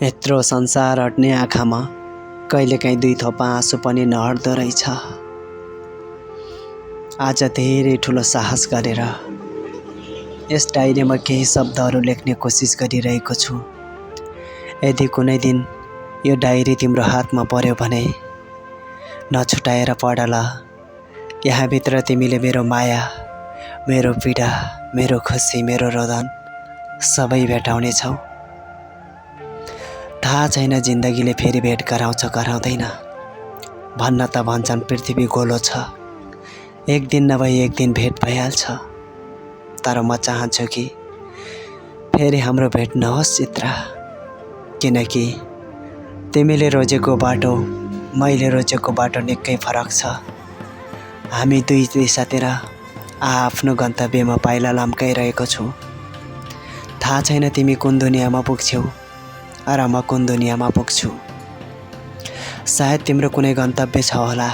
यत्रो संसार अट्ने आँखामा कहिलेकाहीँ दुई थोपा आँसु पनि नहट्दो रहेछ। आज धेरै ठुलो साहस गरेर यस डायरीमा केही शब्दहरू लेख्ने कोसिस गरिरहेको छु। यदि कुनै दिन यो डायरी तिम्रो हातमा पर्यो भने नछुटाएर पढ ल। यहाँभित्र तिमीले मेरो माया, मेरो पीडा, मेरो खुसी, मेरो रोदन सबै भेटाउनेछौ। थाहा छैन जिन्दगीले फेरि भेट गराउँछ गराउँदैन। भन्न त भन्छन् पृथ्वी गोलो छ, एक दिन नभई एक दिन भेट भइहाल्छ। तर म चाहन्छु कि फेरि हाम्रो भेट नहोस् चित्रा, किनकि तिमीले रोजेको बाटो मैले रोजेको बाटो निकै फरक छ। हामी दुई दिशातिर आफ्नो गन्तव्यमा पाइला लम्काइरहेको छु। थाहा छैन तिमी कुन दुनियाँमा पुग्छौ र म कुन दुनियाँमा पुग्छु। सायद तिम्रो कुनै गन्तव्य छ होला,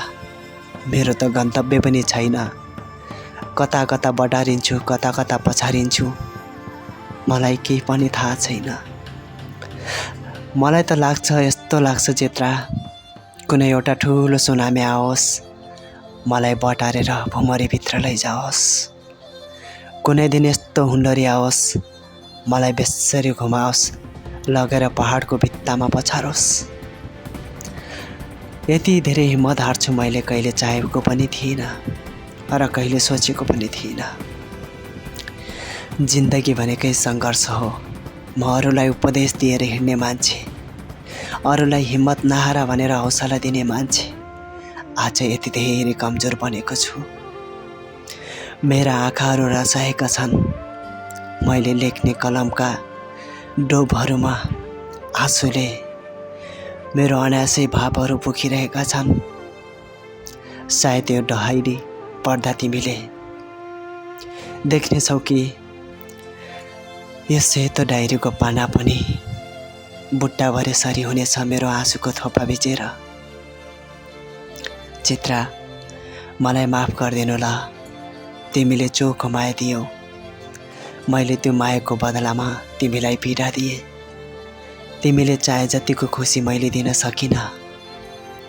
मेरो त गन्तव्य पनि छैन। कता कता बटारिन्छु, कता कता पछारिन्छु, मलाई केही पनि थाहा छैन। मलाई त लाग्छ, यस्तो लाग्छ चित्रा, कुनै एउटा ठुलो सुनामी आओस्, मलाई बटारेर भुमरीभित्र लैजाओस्। कुनै दिन यस्तो हुन्डरी आओस्, मलाई बेसरी घुमाओस्, लगेर पहाडको भित्तामा पछारोस्। यति धेरै हिम्मत हार्छु मैले कहिले चाहेको पनि थिइनँ र कहिले सोचेको पनि थिइनँ। जिन्दगी भनेकै सङ्घर्ष हो। म अरूलाई उपदेश दिएर हिँड्ने मान्छे, अरूलाई हिम्मत नहार भनेर हौसला दिने मान्छे आज यति धेरै कमजोर बनेको छु। मेरा आँखाहरू रसाएका छन्, मैले लेख्ने कलमका डोबहरूमा आँसुले मेरो अनायासै भावहरू पोखिरहेका छन्। सायद यो डायरी पढ्दा तिमीले देख्नेछौ कि यस सेतो डायरीको पाना पनि बुट्टाभरि सरी हुनेछ मेरो आँसुको थोपा भिजेर। चित्रा, मलाई माफ गरिदिनु ल। तिमीले चोखो माया दियौ, मैले त्यो मायाको बदलामा तिमीलाई पीडा दिएँ। तिमीले चाहे जतिको खुसी मैले दिन सकिनँ।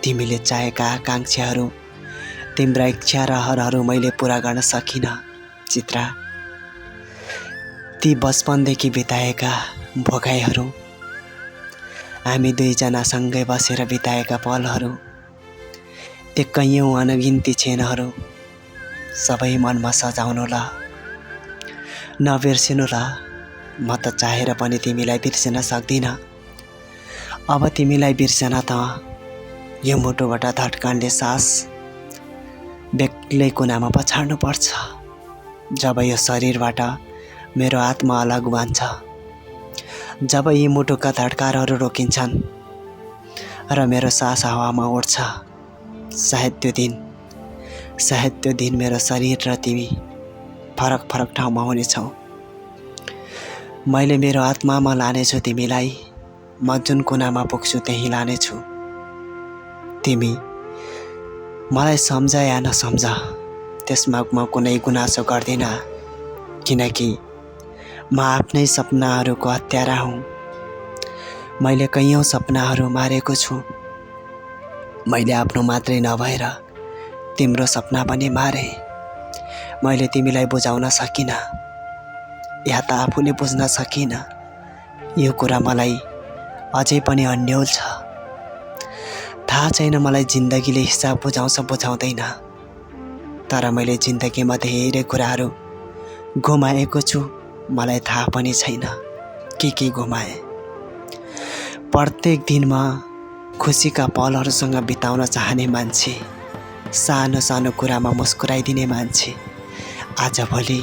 तिमीले चाहेका आकाङ्क्षाहरू, तिम्रा इच्छा रहरहरू मैले पुरा गर्न सकिनँ। चित्रा, ती बचपनदेखि बिताएका भोगाइहरू, हामी दुईजना सँगै बसेर बिताएका पलहरू, त्यो कैयौँ अनगिन्ती क्षणहरू सबै मनमा सजाउनु ल, नबिर्सिनु ल। म त चाहेर पनि तिमीलाई बिर्सिन सक्दिनँ। अब तिमीलाई बिर्सन त यो मुटुबाट धड्कनले सास बेग्लै कुनामा पछाड्नु पर्छ। जब यो शरीरबाट मेरो आत्मा अलग बन्छ, जब यी मुटुका धड्कानहरू रोकिन्छन् र मेरो सास हावामा उड्छ, सायद त्यो दिन मेरो शरीर र तिमी फरक फरक ठाउँमा हुनेछौ। मैले मेरो आत्मामा लानेछु तिमीलाई, म जुन कुनामा पुग्छु त्यहीँ लानेछु। तिमी मलाई सम्झ या नसम्झ, त्यसमा म कुनै गुनासो गर्दिनँ, किनकि म आफ्नै सपनाहरूको हत्यारा हुँ। मैले कैयौँ सपनाहरू मारेको छु। मैले आफ्नो मात्रै नभएर तिम्रो सपना पनि मारे। मैले तिमीलाई बुझाउन सकिनँ या त आफूले बुझ्न सकिनँ। यो कुरा मलाई अझै पनि अन्यल छ। थाहा छैन मलाई जिन्दगीले हिसाब बुझाउँछ बुझाउँदैन, तर मैले जिन्दगीमा धेरै कुराहरू गुमाएको छु। मलाई थाहा पनि छैन के गुमाएँ। प्रत्येक दिनमा खुसीका पलहरूसँग बिताउन चाहने मान्छे, सानो सानो कुरामा मुस्कुराइदिने मान्छे, आजभोलि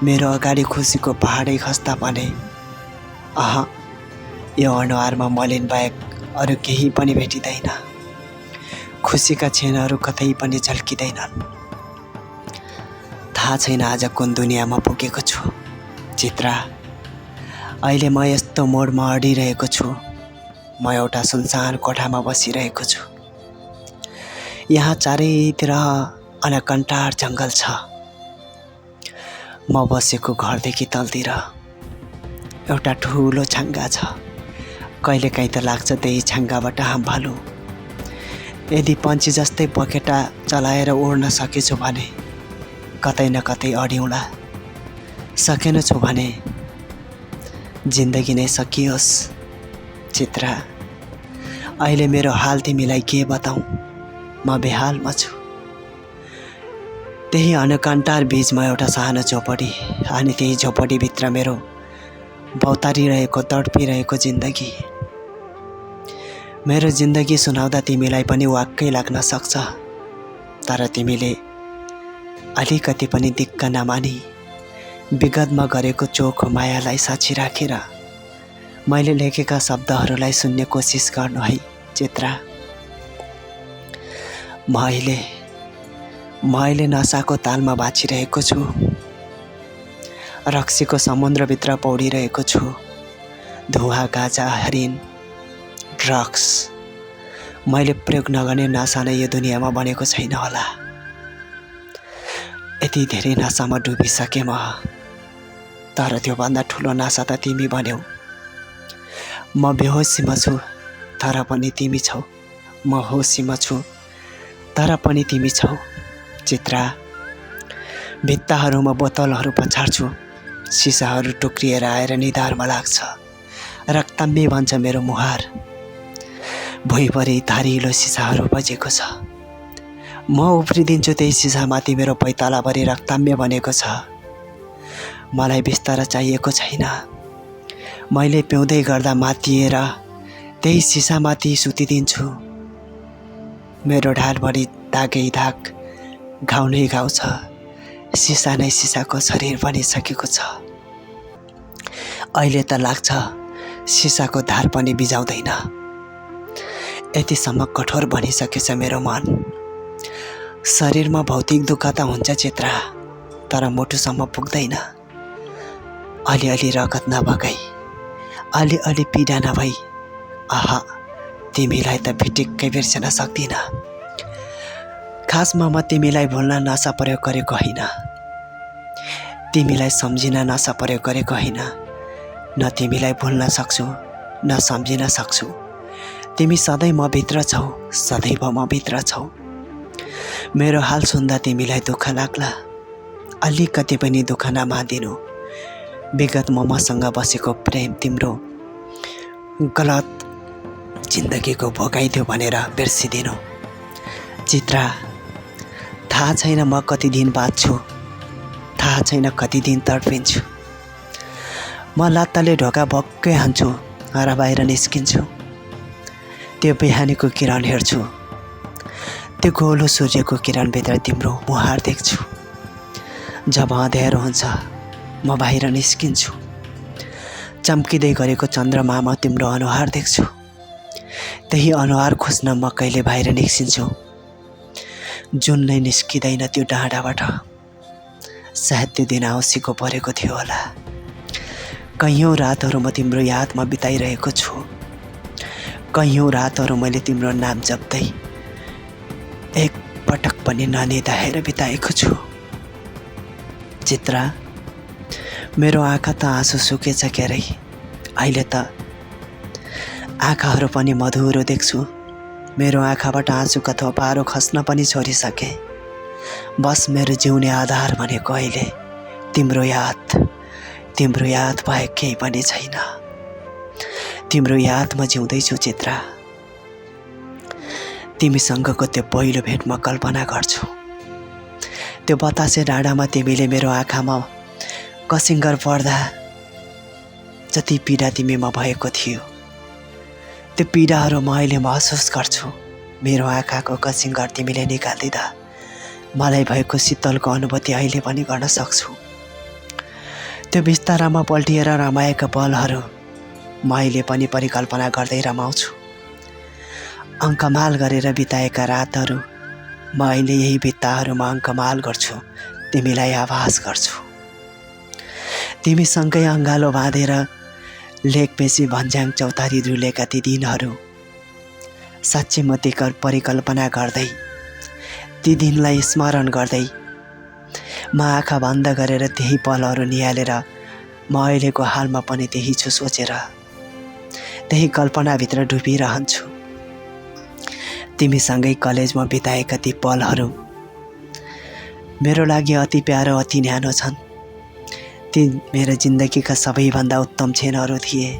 मेरो अगाडि खुसीको पहाडै खस्ता भने यो अनुहारमा मलिन बाहेक अरू केही पनि भेटिँदैन। खुसीका क्षणहरू कतै पनि झल्किँदैनन्। थाहा छैन आज कुन दुनियाँमा पुगेको छु। चित्रा, अहिले म यस्तो मोडमा अडिरहेको छु। म एउटा सुनसान कोठामा बसिरहेको छु। यहाँ चारैतिर अनकन्टार जङ्गल छ। म बसेको घरदेखि तलतिर एउटा ठुलो छाङ्गा छ। कहिलेकाहीँ त लाग्छ त्यही छाङ्गाबाट हाम भालु। यदि पन्छी जस्तै पखेटा चलाएर उड्न सकेछु भने कतै न कतै अड्यौँला। सकेनछु भने जिन्दगी नै सकियोस्। चित्रा, अहिले मेरो हाल तिमीलाई के बताऊँ, म बेहालमा छु। त्यही अनुकन्टार बीचमा एउटा सानो झोपडी, अनि त्यही झोपडीभित्र मेरो भौतारिरहेको तडपिरहेको जिन्दगी। मेरो जिन्दगी सुनाउँदा तिमीलाई पनि वाक्कै लाग्न सक्छ, तर तिमीले अलिकति पनि दिक्क नमानी विगतमा गरेको चोखो मायालाई साक्षी राखेर मैले लेखेका शब्दहरूलाई सुन्ने कोसिस गर्नु है चित्रा। म अहिले नसाको तालमा बाँचिरहेको छु। रक्सीको समुद्रभित्र पौडिरहेको छु। धुवा, गाजा, हरिण, ड्रग्स, मैले प्रयोग नगर्ने नसा नै यो दुनियाँमा बनेको छैन होला। यति धेरै नसामा डुबिसकेँ म, तर त्योभन्दा ठुलो नसा त तिमी बन्यौ। म बेहोसीमा छु तर पनि तिमी छौ। म होसीमा छु तर पनि तिमी छौ। चित्रा, भित्ताहरूमा बोतलहरू पछार्छु। सिसाहरू टुक्रिएर आएर निधारमा लाग्छ। रक्तम्बी भन्छ मेरो मुहार। भुइँभरि धारिलो सिसाहरू बजेको छ। म उफ्रिदिन्छु त्यही सिसामाथि। मेरो पैतालाभरि रक्तम्य बनेको छ। मलाई बिस्तारा चाहिएको छैन। मैले पिउँदै गर्दा मातिएर त्यही सिसामाथि सुतिदिन्छु। मेरो ढाडभरि दागै दाग, घाउ नै घाउ छ। सिसा नै सिसाको शरीर बनिसकेको छ। अहिले त लाग्छ सिसाको धार पनि बिजाउँदैन। यतिसम्म कठोर बनिसकेछ मेरो मन। शरीरमा भौतिक दुःख त हुन्छ चित्रा, तर मुटुसम्म पुग्दैन। अलिअलि रगत नबगाई, अलिअलि पीडा नभई, आहा, तिमीलाई त भिटिक्कै बिर्सन सक्दिन। खासमा म तिमीलाई भुल्न नसा प्रयोग गरेको होइन। तिमीलाई सम्झिन नसा प्रयोग गरेको होइन। न तिमीलाई भुल्न सक्छु न सम्झिन सक्छु। तिमी सधैँ म भित्र छौ, सदैव म भित्र छौ। मेरो हाल सुन्दा तिमीलाई दुःख लाग्ला। अलिकति पनि दुःख नमादिनु। विगतमा मसँग बसेको प्रेम तिम्रो गलत जिन्दगीको भोगाइदियो भनेर बिर्सिदिनु। चित्रा, थाहा छैन म कति दिन बाँच्छु। थाहा छैन कति दिन तडपिन्छु। म लात्ताले ढोका भक्कै हान्छु र बाहिर निस्किन्छु। त्यो बिहानीको किरण हेर्छु। त्यो गोलो सूर्यको किरणभित्र तिम्रो मुहार देख्छु। जब अँध्यारो हुन्छ म बाहिर निस्किन्छु। चम्किँदै गरेको चन्द्रमामा तिम्रो अनुहार देख्छु। त्यही अनुहार खोज्न म कहिले बाहिर निस्किन्छु। जुन नै निस्किँदैन त्यो डाँडाबाट। सायद त्यो दिन औँसीको परेको थियो होला। कैयौँ रातहरू म तिम्रो यादमा बिताइरहेको छु। कैयौँ रातहरू मैले तिम्रो नाम जप्दै एक पटक पनि ननिदाएर बिताएको छु। चित्रा, मेरो आँखा त आँसु सुकेछ क्यारै। अहिले त आँखाहरू पनि मधुरो देख्छु। मेरो आँखाबाट आँसुका थोपाहरू खस्न पनि छोडिसके। बस मेरो जिउने आधार भनेको अहिले तिम्रो याद बाहेक केही पनि छैन। तिम्रो यादमा जिउँदैछु चित्रा। तिमीसँगको त्यो पहिलो भेट म कल्पना गर्छु। त्यो बतासे डाँडामा तिमीले मेरो आँखामा कसिङ्गर पर्दा जति पीडा तिमीमा भएको थियो, त्यो पीडाहरू म अहिले महसुस गर्छु। मेरो आँखाको कसिङ्गर तिमीले निकालिदिँदा मलाई भएको शीतलको अनुभूति अहिले पनि गर्न सक्छु। त्यो बिस्तारामा पल्टिएर रमाएका पलहरू म अहिले पनि परिकल्पना गर्दै रमाउँछु। अङ्कमाल गरेर बिताएका रातहरू म अहिले यही भित्ताहरूमा अङ्कमाल गर्छु। तिमीलाई आभास गर्छु। तिमीसँगै अङ्गालो बाँधेर लेकपेशी भन्ज्याङ चौतारी रुलेका ती दिनहरू साँच्चै म ती परिकल्पना गर्दै, ती दिनलाई स्मरण गर्दै म आँखा बन्द गरेर त्यही पलहरू निहालेर म अहिलेको हालमा पनि त्यही छु सोचेर। त्यही कल्पनाभित्र डुबिरहन्छु। तिमीसँगै कलेजमा बिताएका ती पलहरू मेरो लागि अति प्यारो, अति न्यानो छन्। ती मेरो जिन्दगीका सबैभन्दा उत्तम क्षणहरू थिए।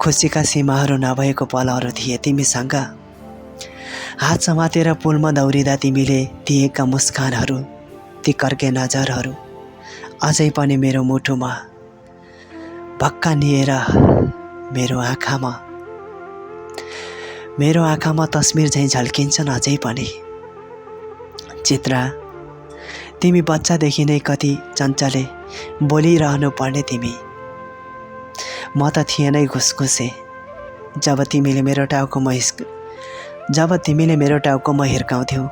खुसीका सीमाहरू नभएको पलहरू थिए। तिमीसँग हात समातेर पुलमा दौडिँदा तिमीले दिएका मुस्कानहरू, ती कर्के नजरहरू अझै पनि मेरो मुटुमा भक्कानिएर मेरो आँखामा तस्बिर झैँ झल्किन्छन् अझै पनि। चित्रा, तिमी बच्चादेखि नै कति चञ्चले बोलिरहनु पर्ने तिमी। म त थिएँ नै घुसघुसे। जब तिमीले मेरो टाउकोमा हिर्काउँथ्यौ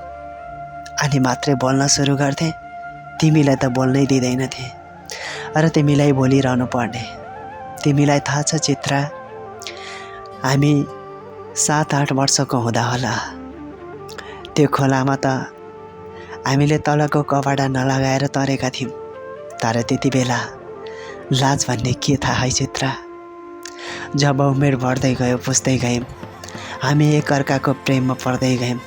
अनि मात्रै बोल्न सुरु गर्थे, तिमीलाई त बोल्नै दिँदैनथे र तिमीलाई बोलिरहनु पर्ने। तिमीलाई थाहा छ चित्रा, हामी 7-8 वर्षको हुँदा होला त्यो खोलामा त हामीले तलको कपडा नलगाएर तरेका थियौँ। तर त्यति बेला लाज भन्ने के थाहा है चित्रा। जब उमेर बढ्दै गयो, बुझ्दै गयौँ, हामी एकअर्काको प्रेममा पर्दै गयौँ।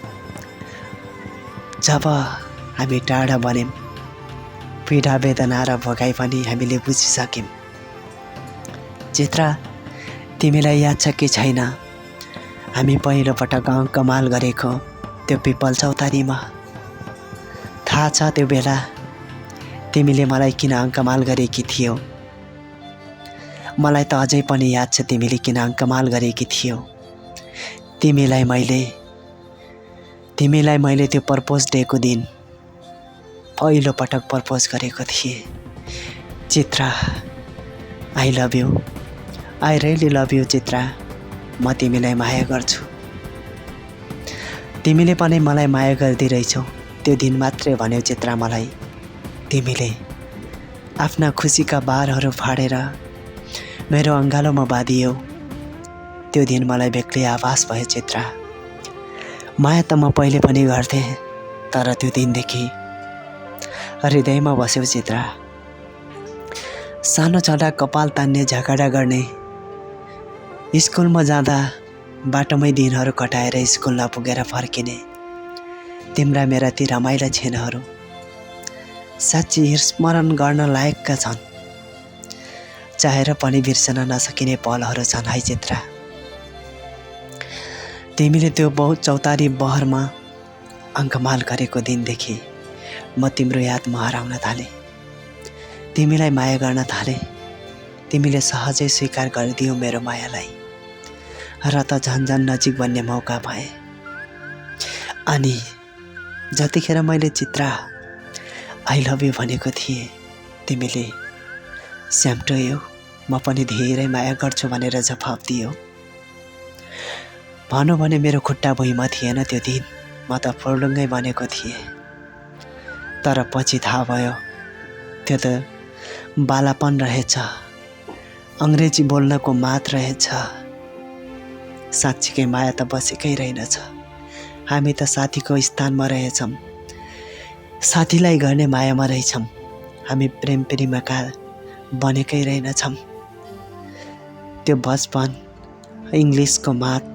जब हामी टाढा बन्यौँ, पीडा वेदना र भोगाइ पनि हामीले बुझिसक्यौँ। चित्रा, तिमीलाई याद छ कि छैन हामी पहिलोपटक कमाल गरेको त्यो पिपल चौतारीमा? थाहा छ त्यो बेला तिमीले मलाई किन अङ्कमाल गरेकी थियौ? मलाई त अझै पनि याद छ तिमीले किन अङ्कमाल गरेकी थियौ। तिमीलाई मैले त्यो प्रपोज डेको दिन पहिलोपटक प्रपोज गरेको थिएँ। Chitra, I love you, I really love you Chitra. म तिमीलाई माया गर्छु। तिमीले पनि मलाई माया गर्दिरहेछौ। त्यो दिन मात्रै भन्यौ चित्रा मलाई। तिमीले आफ्ना खुसीका बारहरू फाडेर मेरो अङ्गालोमा बाँधियौ। त्यो दिन मलाई बेग्लै आभास भयो चित्रा। माया त म पहिले पनि गर्थेँ, तर त्यो दिनदेखि हृदयमा बस्यौ चित्रा। सानो छँदा कपाल तान्ने, झगडा गर्ने, स्कुलमा जाँदा बाटोमै दिनहरू कटाएर स्कुल नपुगेर फर्किने तिम्रा मेरा ती रमाइला क्षणहरू साँच्ची स्मरण गर्न लायकका छन्। चाहेर पनि बिर्सन नसकिने पलहरू छन् है चित्रा। तिमीले त्यो बहुत चौतारी बहरमा अङ्कमाल गरेको दिनदेखि म तिम्रो यादमा हराउन थालेँ। तिमीलाई माया गर्न थालेँ। तिमीले सहजै स्वीकार गरिदियौ मेरो मायालाई र त झन्झन नजिक बन्ने मौका पाएँ। अनि जतिखेर मैले चित्रा आई लभ यु भनेको थिएँ, तिमीले स्याम्टोयौ, म पनि धेरै माया गर्छु भनेर जवाफ दियौ। भनौँ भने मेरो खुट्टा भुइँमा थिएन त्यो दिन, म त फुर्लुङ्गै बनेको थिएँ। तर पछि थाहा भयो त्यो त बालापन रहेछ, अङ्ग्रेजी बोल्नको मात रहेछ। साँच्चीकै माया त बसेकै रहेनछ। हामी त साथीको स्थानमा रहेछौँ, साथीलाई गर्ने मायामा रहेछौँ। हामी प्रेम प्रेमिका बनेकै रहेनछौँ। त्यो बचपन, इङ्ग्लिसको मात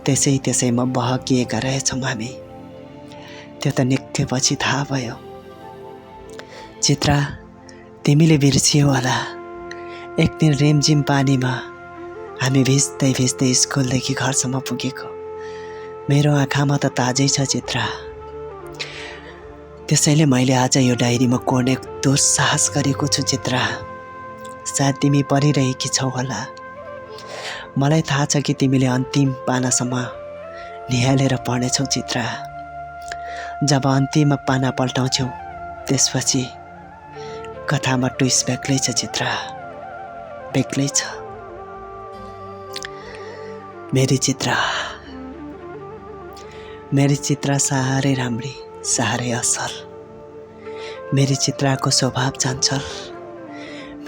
त्यसैमा बहकिएका रहेछौँ हामी। त्यो त निकै पछि थाहा भयो। चित्रा, तिमीले बिर्सियौ होला एक दिन रिमझिम पानीमा हामी भिज्दै भिज्दै स्कुलदेखि घरसम्म पुगेको। मेरो आँखामा त ताजै छ चित्रा। त्यसैले मैले आज यो डायरीमा कोर्ने दुस्साहस गरेको छु चित्रा। सायद तिमी पढिरहेकी छौ होला। मलाई थाहा छ कि तिमीले अन्तिम पानासम्म निहालेर पढ्नेछौ चित्रा। जब अन्तिम पाना पल्टाउँछौ त्यसपछि कथामा ट्विस्ट बेग्लै छ चित्रा, बेग्लै छ। मेरी चित्रा साह्रै राम्री, साह्रै असल। मेरी चित्राको स्वभाव चञ्चल।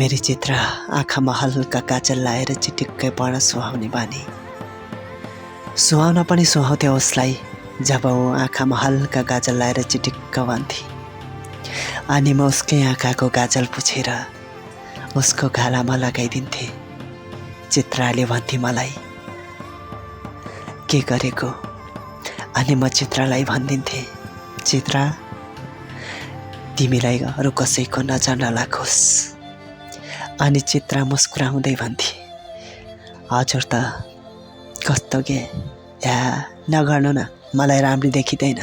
मेरी चित्रा आँखामा हल्का काजल लाएर चिटिक्कै पढ्न सुहाउने बानी। सुहाउन पनि सुहाउँथ्यो उसलाई जब ऊ आँखामा हल्का काजल लाएर चिटिक्क भन्थे। अनि म उसकै आँखाको काजल पुछेर उसको गालामा लगाइदिन्थे। चित्राले भन्थे मलाई के गरेको, अनि म चित्रालाई भनिदिन्थेँ चित्रा तिमीलाई अरू कसैको नजर नलागोस्। अनि चित्रा मुस्कुराउँदै भन्थे हजुर त कस्तो के या नगर्नु न, मलाई राम्रो देखिँदैन।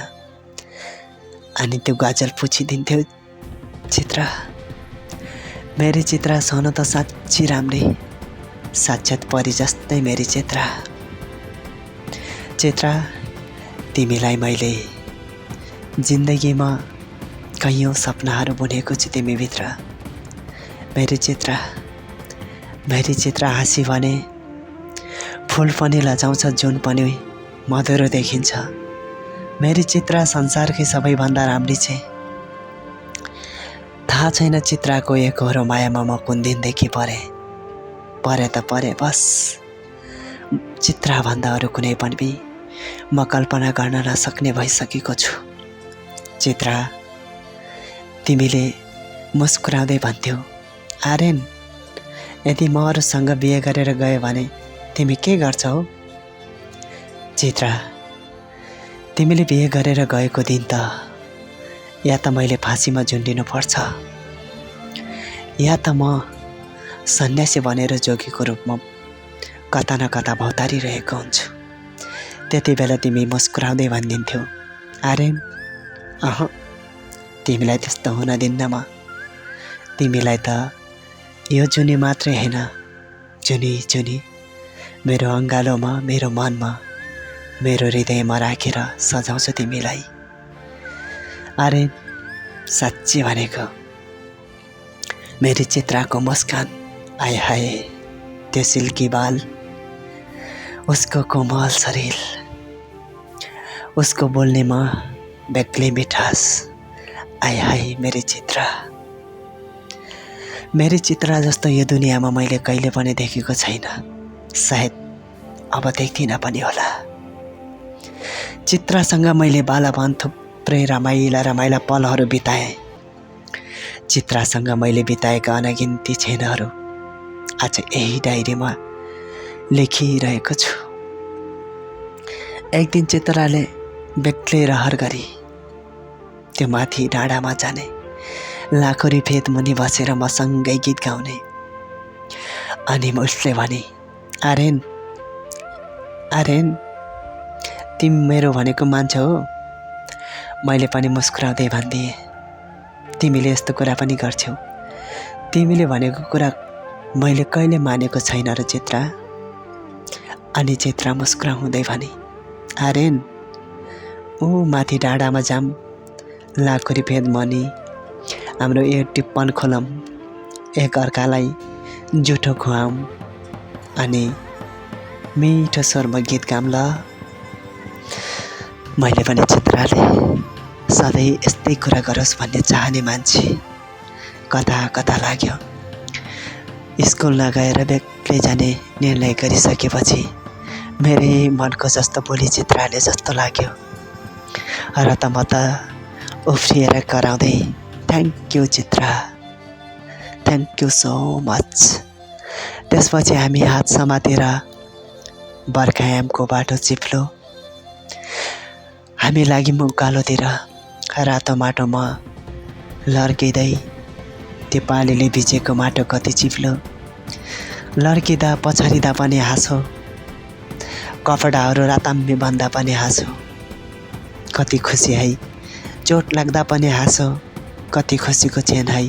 अनि त्यो गजल पुछिदिन्थ्यो चित्रा। मेरी चित्रा सोनु त साँच्ची राम्री, साक्षात् परी जस्तै मेरी चित्रा। चित्रा तिमीलाई मैले जिन्दगीमा कैयौँ सपनाहरू बुनेको छु तिमीभित्र। मेरी चित्रा, मेरी चित्रा हाँसी भने फुल पनि लजाउँछ, जुन पनि मधुरो देखिन्छ। मेरी चित्रा संसारकै सबैभन्दा राम्री छे। थाहा छैन चित्राको एकहोरो मायामा म कुन दिनदेखि परे त परे बस। चित्राभन्दा अरू कुनै पनि म कल्पना गर्न नसक्ने भइसकेको छु। चित्रा तिमीले मुस्कुराउँदै भन्थ्यौ आर्यन यदि म अरूसँग बिहे गरेर गएँ भने तिमी के गर्छौ? चित्रा तिमीले बिहे गरेर गएको दिन त या त मैले फाँसीमा झुन्डिनु पर्छ या त म सन्यासी बनेर जोगीको रूपमा कता न कता भौतारिरहेको हुन्छु। त्यति बेला तिमी मुस्कुराउँदै भनिदिन्थ्यौ आर्यन तिमीलाई त्यस्तो हुन दिन्न म। तिमीलाई त यो जुनी मात्रै होइन, जुनी जुनी मेरो अङ्गालोमा, मेरो मनमा, मेरो हृदयमा राखेर सजाउँछु तिमीलाई। आर्यन साँच्ची भनेको मेरी चित्राको मुस्कान, आय हाय त्यो सिल्की बाल, उसको कोमल शरीर, उसको बोल्नेमा बेग्लै मिठास, आय हाय मेरी चित्रा। मेरी चित्रा जस्तो यो दुनियाँमा मैले कहिले पनि देखेको छैन, सायद अब देख्दिनँ पनि होला। चित्रासँग मैले बालापन थुप्रै रमाइला पलहरू बिताएँ। चित्रासँग मैले बिताएका अनगिन्ती क्षणहरू आज यही डायरीमा लेखिरहेको छु। एक दिन चित्राले बेग्लै रहर गरी त्यो माथि डाँडामा जाने, लाखोरी फेद मुनि बसेर मसँगै गीत गाउने। अनि उसले भने आर्यन आर्यन तिमी मेरो भनेको मान्छे हो? मैले पनि मुस्कुराउँदै भनिदिएँ तिमीले यस्तो कुरा पनि गर्छौ? तिमीले भनेको कुरा मैले कहिले मानेको छैन र चित्रा। अनि चित्रा मुस्कुराउँदै भने आर्यन ऊ माथि डाँडामा जाम, लाखोरी फेद मनी हाम्रो यो टिप्पण खोलौँ, एक अर्कालाई जुठो खुवाऊँ अनि मिठो स्वरमा गीत गाऊँ ल। मैले पनि चित्राले सधैँ यस्तै कुरा गरोस् भन्ने चाहने मान्छे कता कता लाग्यो। स्कुल नगएर बेग्लै जाने निर्णय गरिसकेपछि मेरै मनको जस्तो बोली चित्राले जस्तो लाग्यो र त म त उफ्रिएर कराउँदै thank you Chitra, thank you so much. त्यसपछि हामी हात समातेर बर्खायामको बाटो चिप्लो, हामी लाग्यौँ उकालोतिर। रातो माटोमा लड्किँदै त्यो पानीले भिजेको माटो कति चिप्लो, लड्किँदा पछारिँदा पनि हाँसो, कपडाहरू राताम्बी बन्दा पनि हाँसो, कति खुसी है, चोट लाग्दा पनि हाँसो, कति खुसीको क्षण है।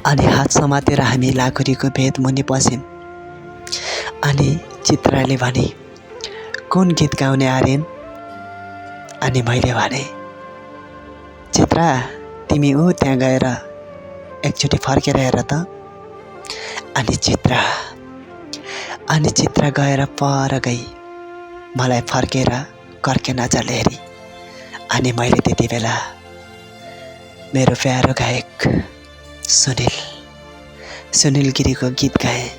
अनि हात समातेर हामी लाखुरीको भेद मुनि पस्यौँ। अनि चित्राले भने कुन गीत गाउने आर्यन? अनि मैले भने चित्रा तिमी ऊ त्यहाँ गएर एकचोटि फर्केर हेर त। अनि चित्रा गएर पर गई, मलाई फर्केर कर्के नजरले हेरी। अनि मैले त्यति बेला मेरो प्यारो गायक सुनिल गिरीको गीत गाएँ।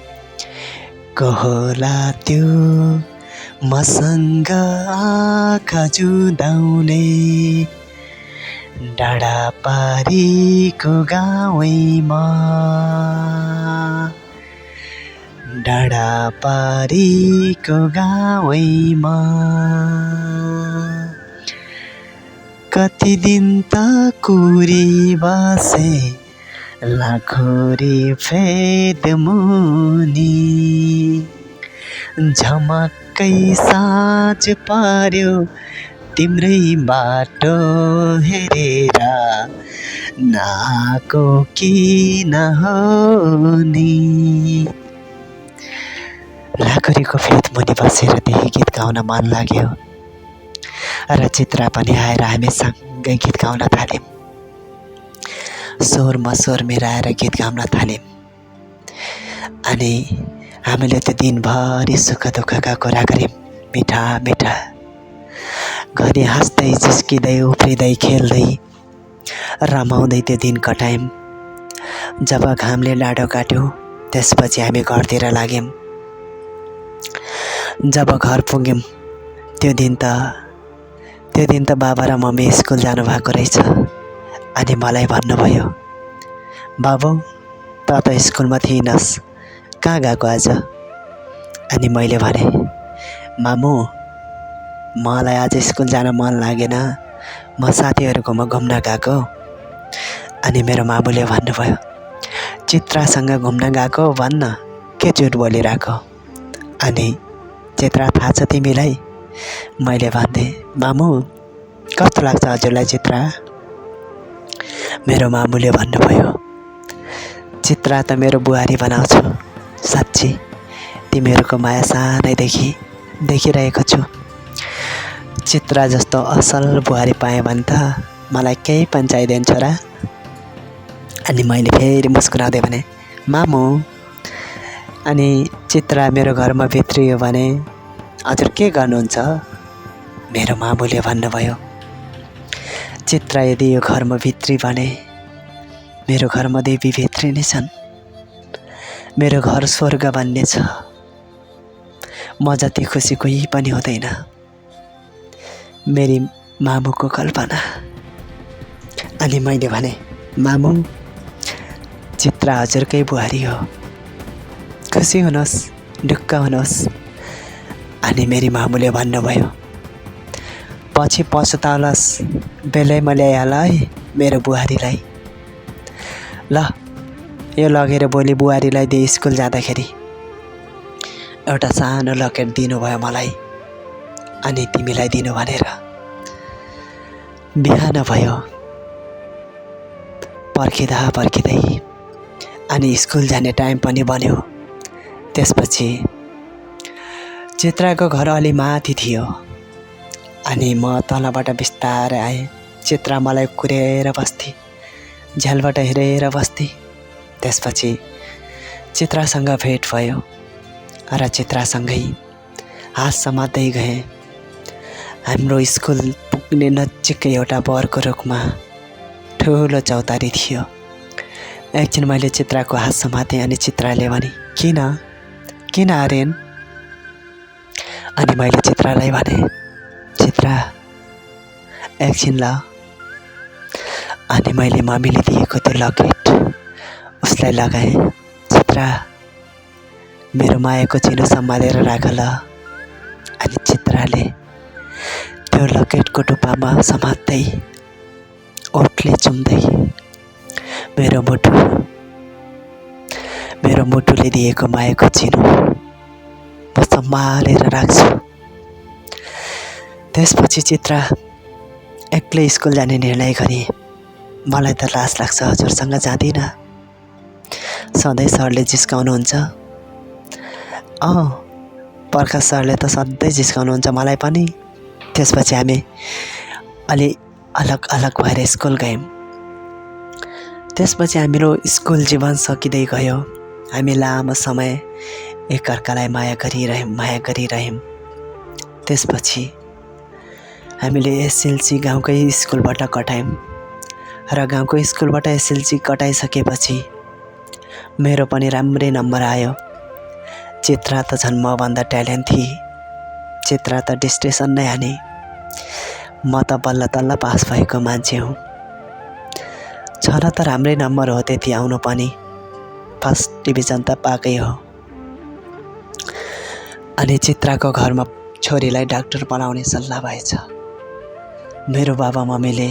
को होला त्यो मसँग आँखा जुदाउने, डाँडा पारीको गाउँमा, डाँडा पारीको गाउँमा कति दिन त कुरी बसे लाखोरी फेद मुनि झमक्कै साँझ पर्यो तिम्रै बाटो हेरेर नाको किन हो नि। लाखोरीको फेद मुनि बसेर त्यही गीत गाउन मन लाग्यो र चित्रा पनि आएर हामी सँगै गीत गाउन थाल्यौँ। स्वरमा स्वर मिलाएर गीत गाउन थाल्यौँ अनि हामीले त्यो दिनभरि सुख दुःखका कुरा गऱ्यौँ, मिठा मिठा घरि हाँस्दै जिस्किँदै उफ्रिँदै खेल्दै रमाउँदै त्यो दिन कटायौँ। जब घामले लाडो काट्यो त्यसपछि हामी घरतिर लाग्यौँ। जब घर पुग्यौँ त्यो दिन त बाबा र मम्मी स्कुल जानुभएको रहेछ अनि मलाई भन्नुभयो, बाबु त स्कुलमा थिइनस्, कहाँ गएको आज? अनि मैले भने, मामु मलाई आज स्कुल जान मन लागेन, म साथीहरूकोमा घुम्न गएको। अनि मेरो मामुले भन्नुभयो, चित्रासँग घुम्न गएको भन्न, के झुट बोलिरहेको? अनि चित्रा थाहा छ तिमीलाई? मैले भन्थेँ, मामु कस्तो लाग्छ हजुरलाई चित्रा? मेरो मामुले भन्नुभयो, चित्रा त मेरो बुहारी बनाउँछु, साँच्ची तिमीहरूको माया सानैदेखि देखिरहेको छु। चित्रा जस्तो असल बुहारी पाएँ भने त मलाई केही पनि चाहिँदैन छोरा। अनि मैले फेरि मुस्कुराउँदै भने, मामु अनि चित्रा मेरो घरमा भित्रियो भने हजुर के गर्नुहुन्छ? मेरो मामुले भन्नुभयो, चित्रा यदि यो घरमा भित्री भने मेरो घरमा देवी भित्री नै छन्, मेरो घर स्वर्ग बन्ने छ, म जति खुसी कोही पनि हुँदैन। मेरी मामुको कल्पना। अनि मैले भने, मामु चित्रा हजुरकै बुहारी हो, खुसी हुनुहोस्, ढुक्क हुनुहोस्। अनि मेरी मामुले भन्नुभयो, पछि पछुताउलास्, बेलैमा ल्याइहाल है मेरो बुहारीलाई। ल यो लगेर भोलि बुहारीलाई दिए स्कुल जाँदाखेरि एउटा सानो लकेट दिनुभयो मलाई अनि तिमीलाई दिनु भनेर। बिहान भयो, पर्खिँदै अनि स्कुल जाने टाइम पनि बन्यो। त्यसपछि चित्राको घर अलि माथि थियो अनि म तलबाट बिस्तारै आएँ। चित्रा मलाई कुरेर बस्थी, झ्यालबाट हेरेर बस्थी। त्यसपछि चित्रासँग भेट भयो र चित्रासँगै हात समात्दै गएँ। हाम्रो स्कुल पुग्ने नजिकै एउटा बरको रुखमा ठुलो चौतारी थियो। एकछिन मैले चित्राको हात समातेँ अनि चित्राले भने, किन आर्यन? अनि मैले चित्रालाई भने, चित्रा एकछिन ल। अनि मैले मम्मीले दिएको त्यो लकेट उसलाई लगाएँ। चित्रा मेरो मायाको चिनो सम्हालेर राख ल। अनि चित्राले त्यो लकेटको टुप्पामा समात्दै ओठले चुम्दै मेरो मुटुले दिएको मायाको चिनो म सम्हालेर राख्छु। त्यसपछि चित्रा एक्लै स्कुल जाने निर्णय गरे। मलाई त लाज लाग्छ, हजुरसँग जाँदिनँ, सधैँ सरले जिस्काउनुहुन्छ। प्रकाश सरले त सधैँ जिस्काउनुहुन्छ मलाई पनि। त्यसपछि हामी अलि अलग भएर स्कुल गयौँ। त्यसपछि हाम्रो स्कुल जीवन सकिँदै गयो। हामी लामो समय एकअर्कालाई माया गरिरह्यौँ। त्यसपछि हामीले एसएलसी गाउँकै स्कुलबाट कटायौँ र गाउँको स्कुलबाट एसएलसी कटाइसकेपछि मेरो पनि राम्रै नम्बर आयो। चित्रा त झन् मभन्दा ट्यालेन्ट थिए। चित्रा त डिस्टेसन नै हाने, म त बल्ल तल्ल पास भएको मान्छे हुँ। छन त राम्रै नम्बर हो त्यति आउनु पनि, फर्स्ट डिभिजन त पाएकै हो। अनि चित्राको घरमा छोरीलाई डाक्टर पढाउने सल्लाह भएछ। मेरो बाबा मम्मीले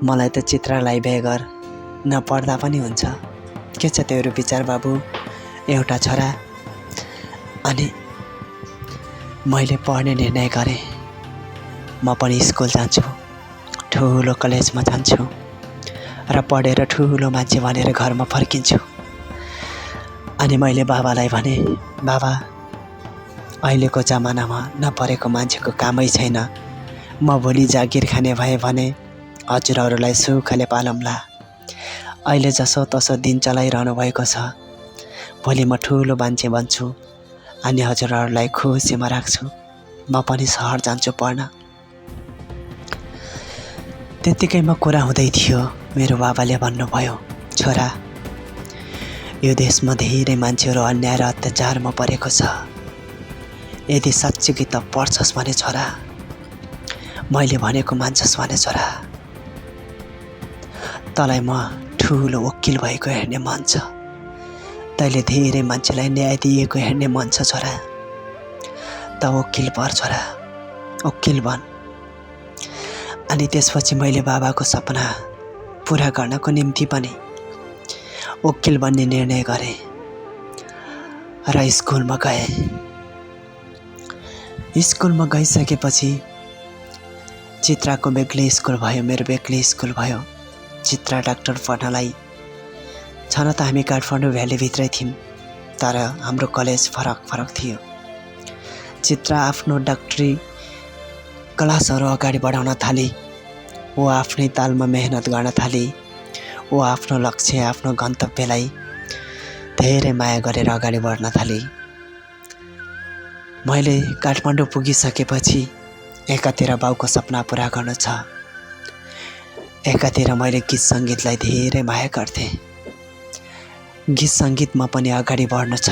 मलाई त चित्रलाई बिहे गर, नपढ्दा पनि हुन्छ, के छ तेरो विचार बाबु, एउटा छोरा। अनि मैले पढ्ने निर्णय गरेँ। म पनि स्कुल जान्छु, ठुलो कलेजमा जान्छु र पढेर ठुलो मान्छे भनेर घरमा फर्किन्छु। अनि मैले बाबालाई भने, बाबा अहिलेको जमानामा नपढेको मान्छेको कामै छैन। म भोलि जागिर खाने भए भने हजुरहरूलाई सुखले पालौँला। अहिले जसो तसो दिन चलाइरहनु भएको छ। भोलि म ठुलो मान्छे बन्छु अनि हजुरहरूलाई खुसीमा राख्छु। म पनि सहर जान्छु पढ्न। त्यत्तिकैमा कुरा हुँदै थियो, मेरो बाबाले भन्नुभयो, छोरा, यो देशमा धेरै मान्छेहरू अन्याय र अत्याचारमा परेको छ। यदि साँच्चीकै त पढ्छस् भने छोरा, मैले भनेको मान्छस् भने छोरा, तँलाई म ठुलो वकिल भएको हेर्ने मन छ। तैँले धेरै मान्छेलाई न्याय दिएको हेर्ने मन छ छोरा। त वकिल पढ छोरा, वकिल बन। अनि त्यसपछि मैले बाबाको सपना पुरा गर्नको निम्ति पनि वकिल बन्ने निर्णय गरेँ र स्कुलमा गएँ। स्कुलमा गइसकेपछि चित्राको बेग्लै स्कुल भयो, मेरो बेग्लै स्कुल भयो। चित्रा डाक्टर पढ्नलाई छन त हामी काठमाडौँ भ्यालीभित्रै थियौँ, तर हाम्रो कलेज फरक फरक थियो। चित्रा आफ्नो डाक्टरी क्लासहरू अगाडि बढाउन थाली। ऊ आफ्नै तालमा मेहनत गर्न थाली। ऊ आफ्नो लक्ष्य, आफ्नो गन्तव्यलाई धेरै माया गरेर अगाडि बढ्न थाली। मैले काठमाडौँ पुगिसकेपछि एकातिर बाउको सपना पुरा गर्नु छ, एकातिर मैले गीत सङ्गीतलाई धेरै माया गर्थेँ। गीत सङ्गीतमा पनि अगाडि बढ्नु छ।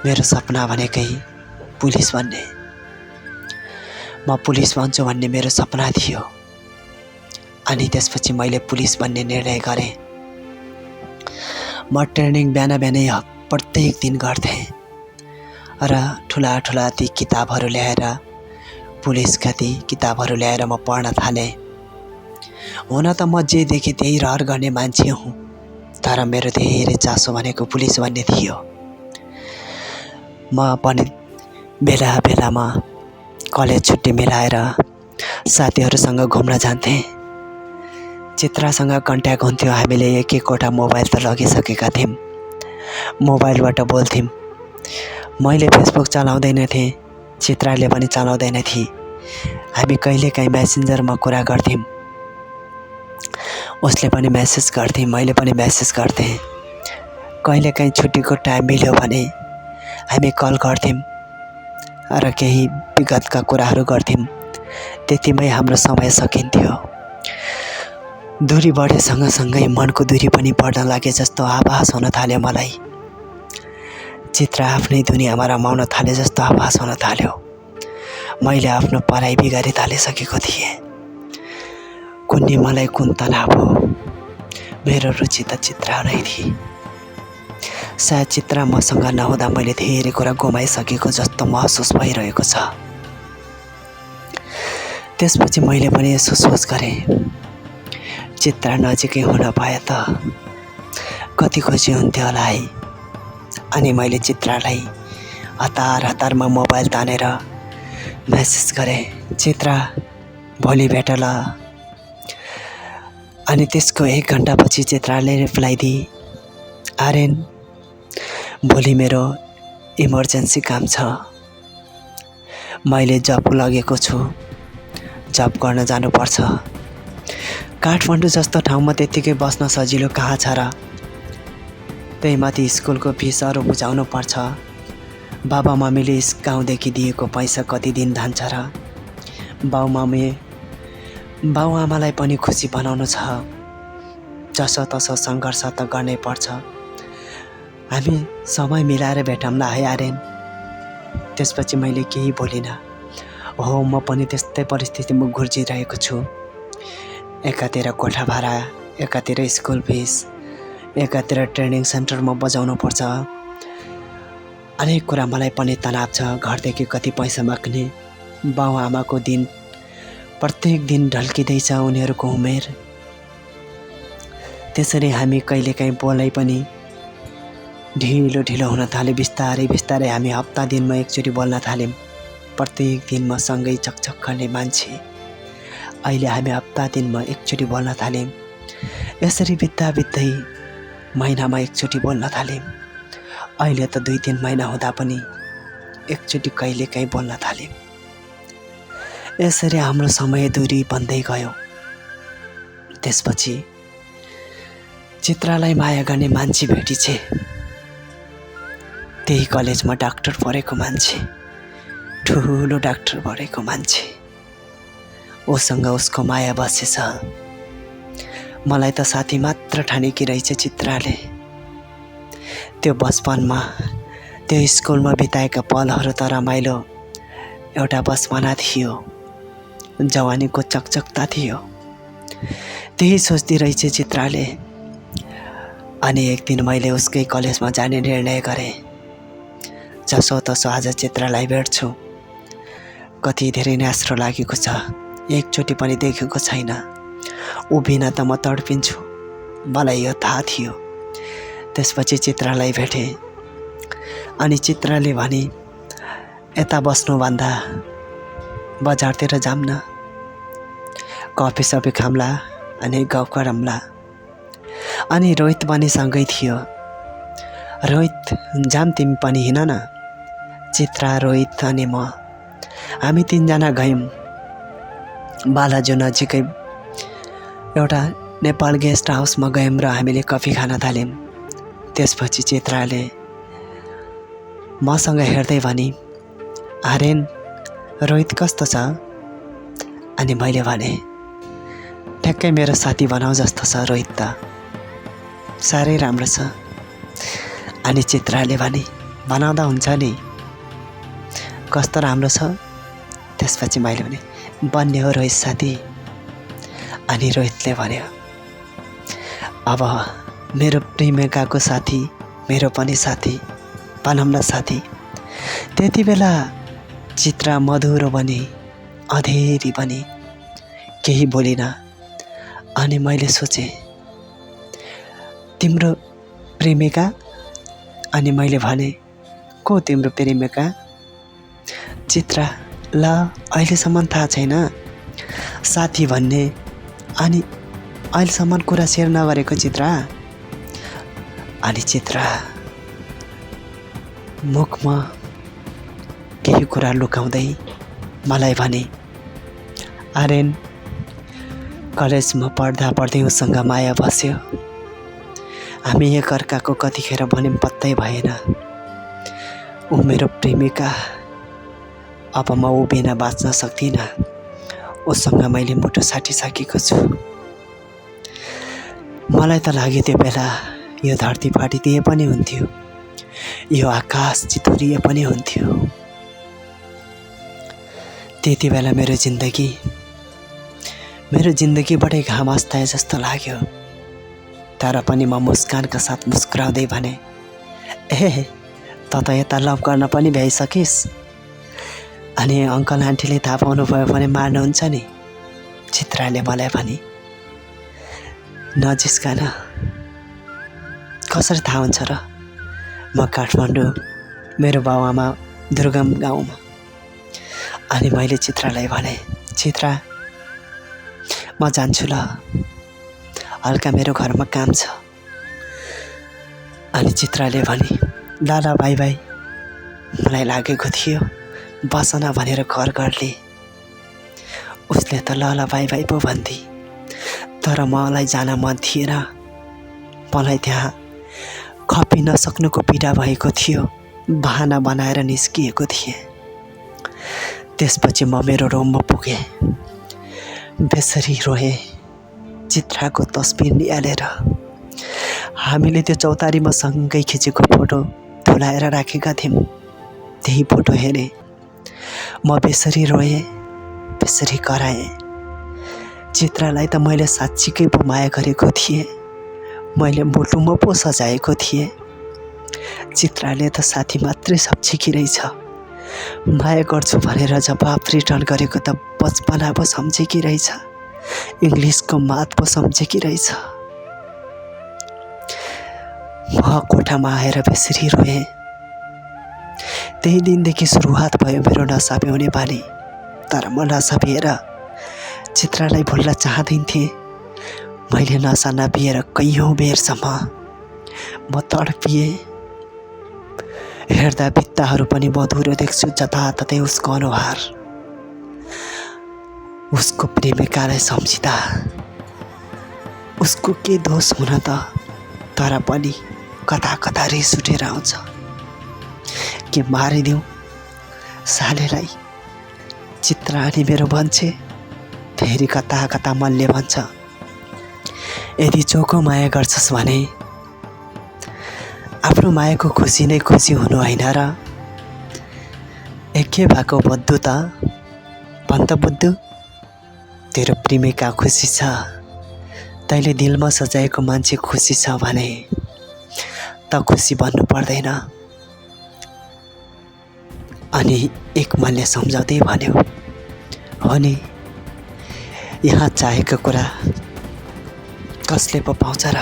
मेरो सपना भनेकै पुलिस बन्ने। म पुलिस बन्छु भन्ने मेरो सपना थियो। अनि त्यसपछि मैले पुलिस बन्ने निर्णय गरेँ। म ट्रेनिङ बिहान बिहानै प्रत्येक दिन गर्थेँ र ठुला ठुला ती किताबहरू ल्याएर, पुलिसका ती किताबहरू ल्याएर म पढ्न थालेँ। हुन त म जे देखेँ त्यही रहर गर्ने मान्छे हुँ, तर मेरो धेरै चासो भनेको पुलिस बन्ने थियो। म पनि बेला बेलामा कलेज छुट्टी मिलाएर साथीहरूसँग घुम्न जान्थेँ। चित्रासँग कन्ट्याक्ट हुन्थ्यो। हामीले एक एकवटा मोबाइल त लगिसकेका थियौँ। मोबाइलबाट बोल्थ्यौँ। मैले फेसबुक चलाउँदैन थिएँ, चित्राले पनि चलाउँदैन थिए। हामी कहिलेकाहीँ मेसेन्जरमा कुरा गर्थ्यौँ। उसले पनि मेसेज गर्थे, मैले पनि मेसेज गर्थेँ। कहिलेकाहीँ छुट्टीको टाइम मिल्यो भने हामी कल गर्थ्यौँ र केही विगतका कुराहरू गर्थ्यौँ। त्यतिमै हाम्रो समय सकिन्थ्यो। दूरी बढे सँगसँगै मनको दूरी पनि बढ्न लागे जस्तो आभास हुन थाल्यो मलाई। चित्र आफ्नै दुनियाँमा रमाउन थाले जस्तो आभास हुन थाल्यो। मैले आफ्नो पढाइ बिगारी थालिसकेको थिएँ। कुन्नी मलाई कुन तलाब हो, मेरो रुचि त चित्र नै थिए। सायद चित्र मसँग नहुँदा मैले धेरै कुरा गुमाइसकेको जस्तो महसुस भइरहेको छ। त्यसपछि मैले पनि यसो सोच गरेँ, चित्र नजिकै हुन पाए त कति खुसी हुन्थ्यो होला है। अनि मैले चित्रलाई हतार हतारमा मोबाइल तानेर मेसेज गरेँ, चित्र भोलि भेट ल। अनि त्यसको 1 घन्टापछि चित्रले रिप्लाई दिए, आर्यन भोलि मेरो इमर्जेन्सी काम छ, मैले जब लगेको छु, जब गर्न जानुपर्छ। काठमाडौँ जस्तो ठाउँमा त्यत्तिकै बस्न सजिलो कहाँ छ र। त्यही माथि स्कुलको फिसहरू बुझाउनु पर्छ। बाबा मम्मीले गाउँदेखि दिएको पैसा कति दिन धान्छ र। बाउ आमालाई पनि खुसी बनाउनु छ। जसो तसो सङ्घर्ष त गर्नै पर्छ। हामी समय मिलाएर भेटौँला है आर्यन। त्यसपछि मैले केही बोलिनँ। हो, म पनि त्यस्तै परिस्थितिमा गुर्जिरहेको छु। एकातिर कोठा भाडा, एकातिर स्कुल फिस, एकातिर ट्रेनिङ सेन्टरमा बजाउनु पर्छ। अनेक कुरा मलाई पनि तनाव छ। घरदेखि कति पैसा माग्ने, बाउ आमाको दिन प्रत्येक दिन ढल्किँदैछ उनीहरूको उमेर। त्यसरी हामी कहिलेकाहीँ बोलै पनि ढिलो ढिलो हुन थाल्यो। बिस्तारै बिस्तारै हामी हप्ता दिनमा एकचोटि बोल्न थाल्यौँ। प्रत्येक दिनमा सँगै चकचक गर्ने मान्छे अहिले हामी हप्ता दिनमा एकचोटि बोल्न थाल्यौँ। यसरी बित्दा बित्दै महिनामा एकचोटि बोल्न थाल्यौँ। अहिले त 2-3 महिना हुँदा पनि एकचोटि कहिलेकाहीँ बोल्न थाल्यौँ। यसरी हाम्रो समय दूरी बन्दै गयो। त्यसपछि चित्रालाई माया गर्ने मान्छे भेटिछे। त्यही कलेजमा डाक्टर पढेको मान्छे, ठुलो डाक्टर पढेको मान्छे। उसँग उसको माया बसेछ। मलाई त साथी मात्र ठानेकी रहेछ चित्राले। त्यो बचपनमा, त्यो स्कुलमा बिताएका पलहरू त रमाइलो एउटा बचपना थियो, जवानीको चकचकता थियो। त्यही सोच्दै रहेछ चित्राले। अनि एक दिन मैले उसकै कलेजमा जाने निर्णय गरेँ। जसोतसो आज चित्रालाई भेट्छु। कति धेरै न्यास्रो लागेको छ। एकचोटि पनि देखेको छैन। उभिन त म तडपिन्छु, मलाई यो थाहा थियो। त्यसपछि चित्रालाई भेटेँ। अनि चित्राले भने, यता बस्नुभन्दा बजारतिर जाऊँ न, कफी सफी खाम्ला अनि गफ गरौँला। अनि रोहित पनि सँगै थियो। रोहित, जाम तिमी पनि हिँड न। चित्रा, रोहित अनि म, हामी 3 जना गयौँ। बालाजु नजिकै एउटा नेपाल गेस्ट हाउसमा गयौँ र हामीले कफी खान थाल्यौँ। त्यसपछि चित्राले मसँग हेर्दै भनी, आर्यन, रोहित कस्तो छ? अनि मैले भने, ठ्याक्कै मेरो साथी बनाऊ जस्तो छ रोहित त, साह्रै राम्रो छ। अनि चित्राले भने, बनाउँदा हुन्छ नि, कस्तो राम्रो छ? त्यसपछि मैले भने, बन्ने हो रोहित साथी। अनि रोहितले भन्यो, अब मेरो प्रेमिकाको साथी, मेरो पनि साथी, बनाऊँ न साथी। त्यति बेला चित्रा मधुरो बनी, अधेरी बनी, केही बोलिन। अनि मैले सोचेँ, तिम्रो प्रेमिका? अनि मैले भने, को तिम्रो प्रेमिका? चित्रा, ल अहिलेसम्म थाहा छैन, साथी भन्ने। अनि अहिलेसम्म कुरा सेयर नगरेको चित्रा। अनि चित्रा मुखमा केही कुरा लुकाउँदै मलाई भने, आर्यन, कलेजमा पढ्दा पढ्दै उसँग माया बस्यो। हामी एकअर्काको कतिखेर भन्यौँ पत्तै भएन। ऊ मेरो प्रेमिका। अब म ऊ बिना बाँच्न सक्दिनँ। उसँग मैले मुटु साटिसकेको छु। मलाई त लाग्यो त्यो बेला यो धरती फाटिदिए पनि हुन्थ्यो, यो आकाश चितुरिए पनि हुन्थ्यो। त्यति बेला मेरो जिन्दगीबाटै घाम अस्ताए जस्तो लाग्यो। तर पनि म मुस्कानका साथ मुस्कुराउँदै भने, ए त यता लभ गर्न पनि भ्याइसकिस्। अनि अङ्कल आन्टीले थाहा पाउनुभयो भने मार्नुहुन्छ नि। चित्राले मलाई भने, नजिस्का न, कसरी थाहा हुन्छ र? म काठमाडौँ, मेरो बाबुआमा दुर्गम गाउँमा। अनि मैले चित्रालाई भने, चित्रा, म जान्छु ल, हल्का मेरो घरमा काम छ। अनि चित्राले भने, ल ल बाई बाई। मलाई लागेको थियो बसन भनेर घर गर्ले। उसले त ल ल बाई बाई पो भन्थे। तर मलाई जान मन थिएन। मलाई त्यहाँ खपि नसक्नुको पीडा भएको थियो। बहाना बनाएर निस्किएको थिएँ। त्यसपछि म मेरो रुममा पुगेँ। बेसरी रोएँ चित्राको तस्बिर निहालेर। हामीले त्यो चौतारीमा सँगै खिचेको फोटो धुलाएर राखेका थियौँ। त्यही फोटो हेरेँ। म बेसरी रोएँ, बेसरी कराएँ। चित्रालाई त मैले साँच्चीकै पो माया गरेको थिएँ। मैले मुटुमा पो सजाएको थिएँ। चित्राले त साथी मात्रै सम्झेकी रहेछ। माया गर्छु भनेर जवाफ रिटर्न गरेको त बचपना पो सम्झेकी रहेछ। इङ्ग्लिसको मात पो सम्झेकी रहेछ। म कोठामा आएर बेसरी रोएँ। त्यही दिनदेखि सुरुवात भयो मेरो नसा पिउने बानी। तर म नसा पिएर चित्रालाई भुल्न चाहदिन्थेँ। मैले नसा नपिएर कैयौँ बेरसम्म म तडपिएँ। हेर्दा भित्ताहरू पनि मधुरो देख्छु, जताततै उसको अनुहार। उसको प्रेमिकालाई सम्झिँदा उसको के दोष हुन त, तर पनि कता कता रिस उठेर आउँछ। के मारिदिउँ सालेलाई? चित्रा अनि मेरो भन्छे। फेरि कता कता मनले भन्छ, यदि चोखो माया गर्छस् भने आफ्नो मायाको खुसी नै खुसी हुनु होइन र? एकै भएको बुद्धु त भन्छ बुद्धु। तेरो प्रेमिका खुसी छ, तैँले दिलमा सजाएको मान्छे खुसी छ भने त खुसी भन्नु पर्दैन। अनि एक मनले सम्झाउँदै भन्यो, हो नि, यहाँ चाहेको कुरा कसले पो पाउँछ र?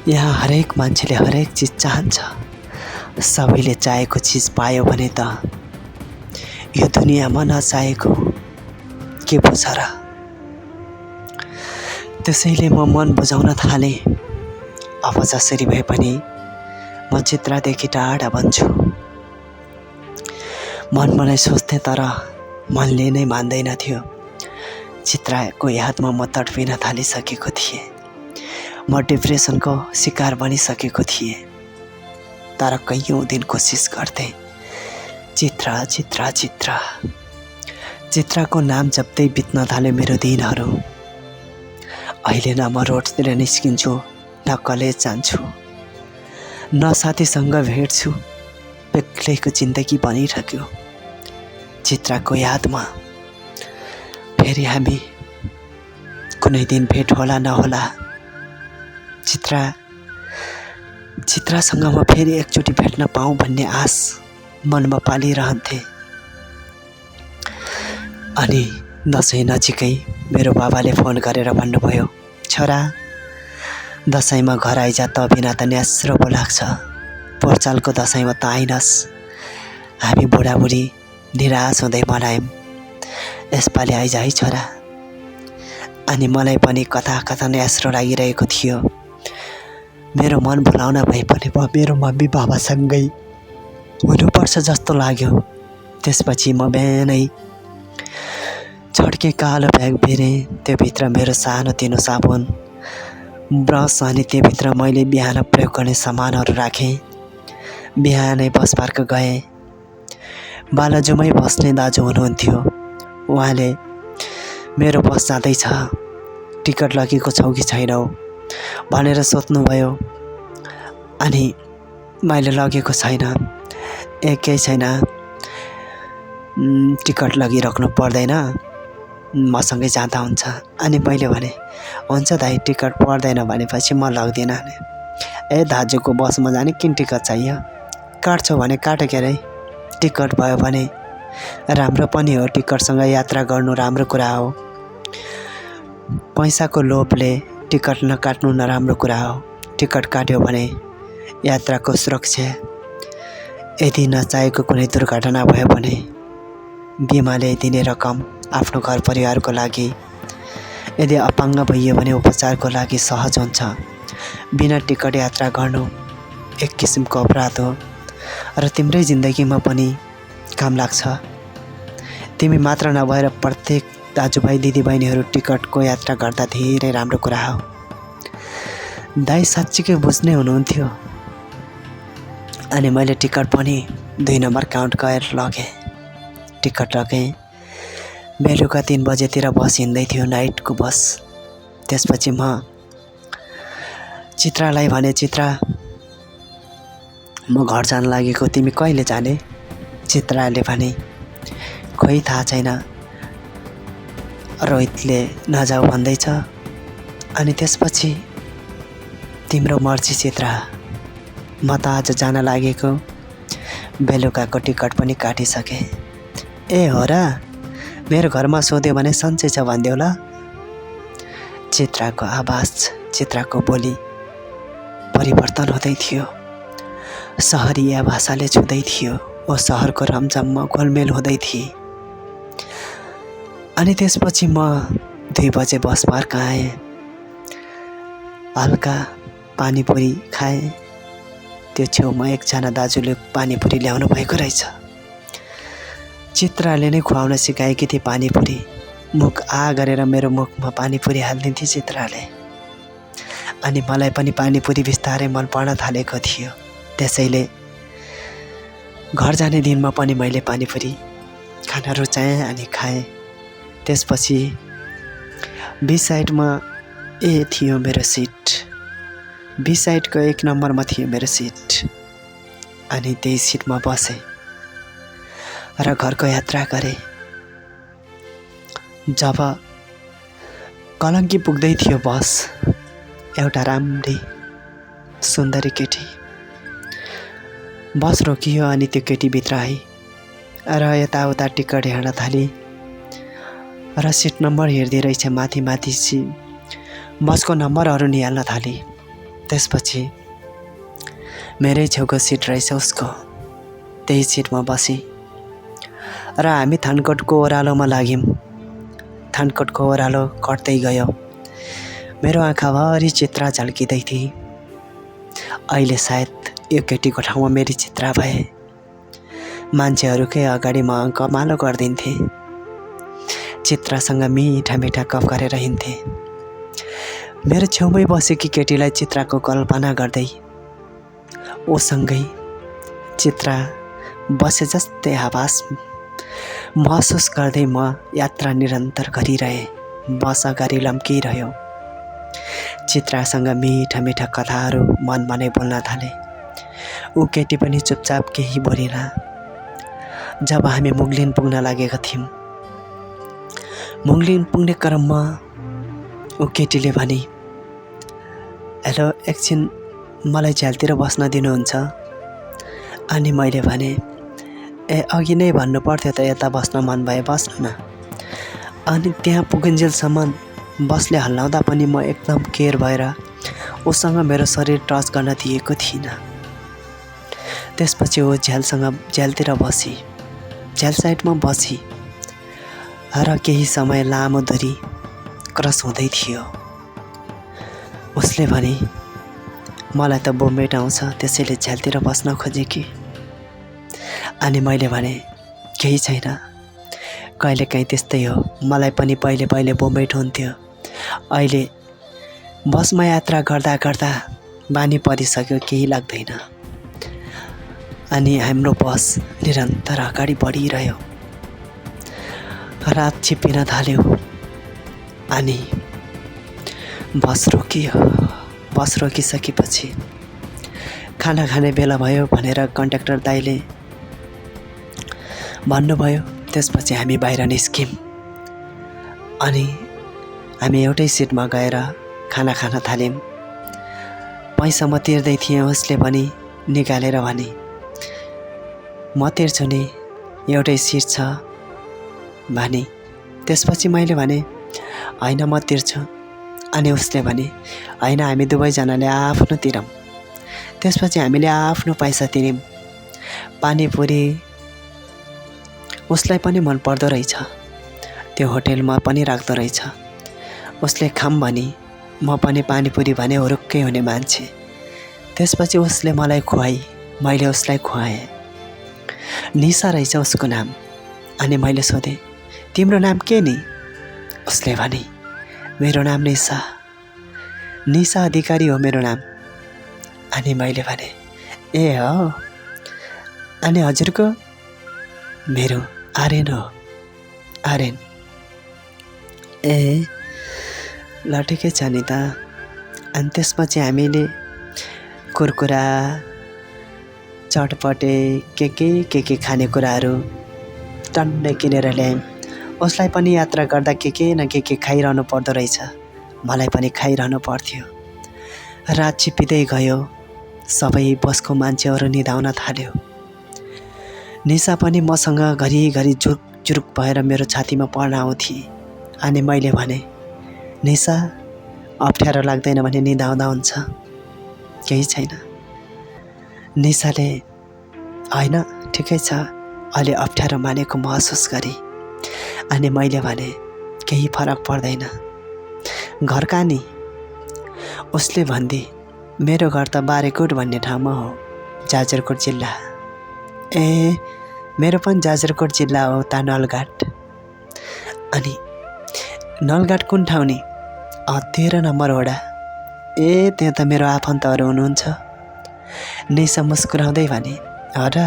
यहाँ हरेक मान्छेले हरेक चिज चाहन्छ। सबैले चाहेको चिज पायो भने त यो दुनियाँमा नचाहेको के पो छ र? त्यसैले म मन बुझाउन थालेँ। अब जसरी भए पनि म चित्रादेखि टाढा भन्छु। मनमा नै सोच्थेँ तर मनले नै मान्दैन थियो। चित्राको यादमा म तडपिन थालिसकेको थिएँ। म डिप्रेसनको शिकार बनिसकेको थिएँ। तर कैयौँ दिन कोसिस गर्थेँ। चित्रा चित्रा चित्रा चित्राको नाम जप्दै बित्न थाल्यो मेरो दिनहरू। अहिले न म रोडतिर निस्किन्छु, न कलेज जान्छु, न साथीसँग भेट्छु। बेग्लैको जिन्दगी बनिरह्यो। चित्राको यादमा फेरि हामी कुनै दिन भेट होला नहोला। चित्रासँग म फेरि एकचोटि भेट्न पाऊँ भन्ने आश मनमा पालिरहन्थे। अनि दसैँ नजिकै मेरो बाबाले फोन गरेर भन्नुभयो, छोरा दसैँमा घर आइज, त बिना त न्यास्रो पो लाग्छ। पोहोरसालको दसैँमा त आइनस्। हामी बुढाबुढी निराश हुँदै मनायौँ। यसपालि आइज है छोरा। अनि मलाई पनि कता कता न्यास्रो लागिरहेको थियो। मेरो मन भुलाउन भए पनि म मेरो मम्मी बाबासँगै हुनुपर्छ जस्तो लाग्यो। त्यसपछि म बिहानै छड्के कालो ब्याग भिरेँ। त्योभित्र मेरो सानो तिनो साबुन, ब्रस अनि त्योभित्र मैले बिहान प्रयोग गर्ने सामानहरू राखेँ। बिहानै बस पार्क गएँ। बालाजुमै बस्ने दाजु हुनुहुन्थ्यो। उहाँले मेरो बस जाँदैछ, टिकट लगेको छौ कि छैनौ भनेर सोध्नुभयो। अनि मैले लगेको छैन, केही छैन, टिकट लगिराख्नु पर्दैन, मसँगै जाँदा हुन्छ। अनि मैले भने, हुन्छ दाइ, टिकट पर्दैन भनेपछि म लग्दिनँ। ए दाजुको बसमा जाने किन टिकट चाहियो? काट्छौ भने काट के अरे। टिकट भयो भने राम्रो पनि हो। टिकटसँग यात्रा गर्नु राम्रो कुरा हो। पैसाको लोभले टिकट नकाट्नु नराम्रो कुरा हो। टिकट काट्यो भने यात्राको सुरक्षा, यदि नचाहेको कुनै दुर्घटना भयो भने बिमाले दिने रकम आफ्नो घर परिवारको लागि, यदि अपाङ्ग भइयो भने उपचारको लागि सहज हुन्छ। बिना टिकट यात्रा गर्नु एक किसिमको अपराध हो र तिम्रै जिन्दगीमा पनि काम लाग्छ। तिमी मात्र नभएर प्रत्येक दाजुभाइ दिदीबहिनीहरू टिकटको यात्रा गर्दा धेरै राम्रो कुरा हो। दाइ साँच्चीकै बुझ्ने हुनुहुन्थ्यो। अनि मैले टिकट पनि 2 नम्बर काउन्ट गरेर लगेँ। टिकट लगेँ। बेलुका 3 बजेतिर बस हिँड्दै थियो, नाइटको बस। त्यसपछि म चित्रालाई भने, चित्रा म घर जान लागेको, तिमी कहिले जाने? चित्राले भने, खोइ थाहा छैन, रोहितले नजाऊ भन्दैछ। अनि त्यसपछि तिम्रो मर्जी चित्रा, म त आज जान लागेको बेलुकाको टिकट पनि काटिसकेँ। ए हो र, मेरो घरमा सोध्यो भने सन्चै छ भनिदेऊ ल। चित्राको आवाज, चित्राको बोली परिवर्तन हुँदै थियो। सहरिया भाषाले छुँदै थियो। ओ सहरको रमझममा गोलमेल हुँदै थिए। अनि त्यसपछि म 2 बजे बस पार्क आएँ। हल्का पानीपुरी खाएँ। त्यो छेउमा एकजना दाजुले पानीपुरी ल्याउनु भएको रहेछ। चित्राले नै खुवाउन सिकाएकी थिए पानीपुरी। मुख गरेर मेरो मुखमा पानीपुरी हालिदिन्थे चित्राले। अनि मलाई पनि पानीपुरी बिस्तारै मन पर्न थालेको थियो। त्यसैले घर जाने दिनमा पनि मैले पानीपुरी खान रुचाएँ अनि खाएँ। त्यसपछि बी साइडमा थियो मेरो सिट। बी साइडको 1 नम्बरमा थियो मेरो सिट। अनि त्यही सिटमा बसेँ र घरको यात्रा गरेँ। जब कलङ्की पुग्दै थियो बस, एउटा राम्री सुन्दरी केटी बस रोकियो अनि त्यो केटी भित्र आई र यताउता टिकट हेर्न थाली र सिट नम्बर हेर्दै रहेछ। माथि बसको नम्बरहरू निहाल्न थाली। त्यसपछि मेरै छेउको सिट रहेछ उसको। त्यही सिटमा बसी र हामी थानकोटको ओह्रालोमा लाग्यौँ। थानकोटको ओह्रालो कट्दै गयो। मेरो आँखाभरि चित्रा झल्किँदै थिए। अहिले सायद यो केटीको ठाउँमा मेरी चित्रा भए मान्छेहरूकै अगाडि म कमालो गरिदिन्थे। चित्रासँग मिठा मिठा गफ गरेर हिँड्थे। मेरो छेउमै बसेकी केटीलाई चित्राको कल्पना गर्दै उसँगै चित्रा बसे जस्तै आभास महसुस गर्दै म यात्रा निरन्तर गरिरहेँ। बस अगाडि लम्किरह्यो। चित्रासँग मिठा मिठा कथाहरू मनमा नै बोल्न थाले। ऊ केटी पनि चुपचाप केही बोलेन। जब हामी मुगलिन पुग्न लागेका थियौँ, मुगलिन पुग्ने क्रममा ऊ केटीले भने, हेलो, एकछिन मलाई झ्यालतिर बस्न दिनुहुन्छ? अनि मैले भने, ए अघि नै भन्नु पर्थ्यो त, यता बस्न मन भए बस्न न। अनि त्यहाँ पुगुन्जेलसम्म बसले हल्लाउँदा पनि म एकदम केयर भएर उसँग मेरो शरीर टच गर्न दिएको थिइनँ। त्यसपछि ऊ झ्यालतिर बसी, झ्याल साइडमा बसी र केही समय लामो दूरी क्रस हुँदै थियो। उसले भने, मलाई त बोम्बेट आउँछ, त्यसैले झ्यालतिर बस्न खोजेँ। अनि मैले भने, केही छैन, कहिलेकाहीँ त्यस्तै हो। मलाई पनि पहिले बोम्बेट हुन्थ्यो। अहिले बसमा यात्रा गर्दा गर्दा बानी परिसक्यो, केही लाग्दैन। अनि हाम्रो बस निरन्तर अगाडि बढिरह्यो। रात छिप्पिन थाल्यो अनि बस रोकियो। बस रोकिसकेपछि खाना खाने बेला भयो भनेर कन्डक्टर दाइले भन्नुभयो। त्यसपछि हामी बाहिर निस्क्यौँ अनि हामी एउटै सिटमा गएर खाना खान थाल्यौँ। पैसा म तिर्दै थिएँ। उसले पनि निकालेर भने, म तिर्छु नि, एउटै सिट छ भने। त्यसपछि मैले भने, होइन म तिर्छु। अनि उसले भने, होइन, हामी दुवैजनाले आफ्नो तिरौँ। त्यसपछि हामीले आफ्नो पैसा तिर्यौँ। पानीपुरी उसलाई पनि मन पर्दो रहेछ। त्यो होटेलमा पनि राख्दो रहेछ। उसले खाम भने म पनि पानीपुरी भने हुरुक्कै हुने मान्छे। त्यसपछि उसले मलाई खुवाई, मैले उसलाई खुवाएँ। निशा रहेछ उसको नाम। अनि मैले सोधेँ, तिम्रो नाम के नि? उसले भने, मेरो नाम निशा अधिकारी हो मेरो नाम। अनि मैले भने, ए हो, अनि हजुरको? मेरो आर्यन हो। आर्यन? ए ल, ठिकै छ नि त। अनि त्यसपछि हामीले कुरकुरा, चटपटे के खानेकुराहरू टन्नै किनेर ल्यायौँ। उसलाई पनि यात्रा गर्दा के न के खाइरहनु पर्दो रहेछ। मलाई पनि खाइरहनु पर्थ्यो। रात छिप्पिँदै गयो। सबै बसको मान्छेहरू निदाउन थाल्यो। निशा पनि मसँग घरिघरि जुरुक जुरुक भएर मेरो छातीमा पर्न आउँथे। अनि मैले भने, निशा अप्ठ्यारो लाग्दैन भने निदाउँदा हुन्छ, केही छैन। निशाले होइन ठिकै छ, अहिले अप्ठ्यारो मानेको महसुस गरे। अनि मैले भने, केही फरक पर्दैन, घर कहाँ नि? उसले भन्दी, मेरो घर त बारेकोट भन्ने ठाउँमा हो, जाजरकोट जिल्ला। ए मेरो पनि जाजरकोट जिल्ला हो ता नलघाट। अनि नलघाट कुन ठाउँ नि? 13 नम्बर वडा। ए त्यहाँ त मेरो आफन्तहरू हुनुहुन्छ। निशा मुस्कुराउँदै भने, हो र?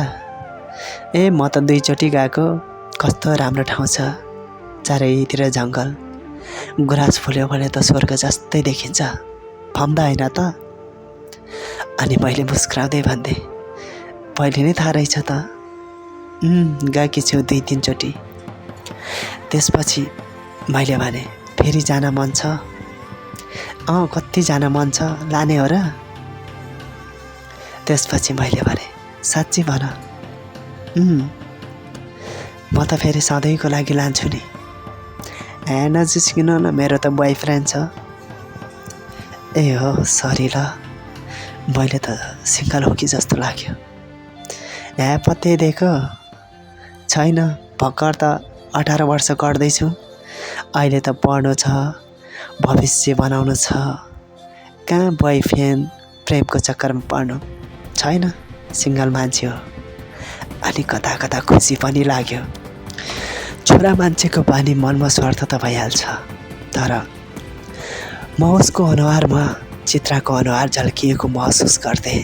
ए म त 2 चोटि गएको, कस्तो राम्रो ठाउँ छ, चारैतिर जङ्गल, गुराँस फुल्यो भने त स्वर्ग जस्तै देखिन्छ, फम्दा होइन त? अनि मैले मुस्कुराउँदै भन्दै, पहिले नै थाहा रहेछ त? गएकी छु 2-3 चोटि। त्यसपछि मैले भने, फेरि जान मन छ? कति जान मन छ, लाने हो र? त्यसपछि मैले भने, साँच्ची भन? म त फेरि सधैँको लागि लान्छु नि। नजिस्किनु न, मेरो त बोयफ्रेन्ड छ। ए हो सरी ल, मैले त सिङ्गल हो कि जस्तो लाग्यो। पत्तै दिएको छैन, भर्खर त 18 वर्ष गर्दैछु। अहिले त पढ्नु छ, भविष्य बनाउनु छ, कहाँ बोयफ्रेन्ड प्रेमको चक्करमा पर्नु छैन, सिङ्गल मान्छे हो। अनि कता कता खुसी पनि लाग्यो। छोरा मान्छेको बानी मनमा स्वार्थ त भइहाल्छ, तर म उसको अनुहारमा चित्राको अनुहार झल्किएको महसुस गर्थेँ।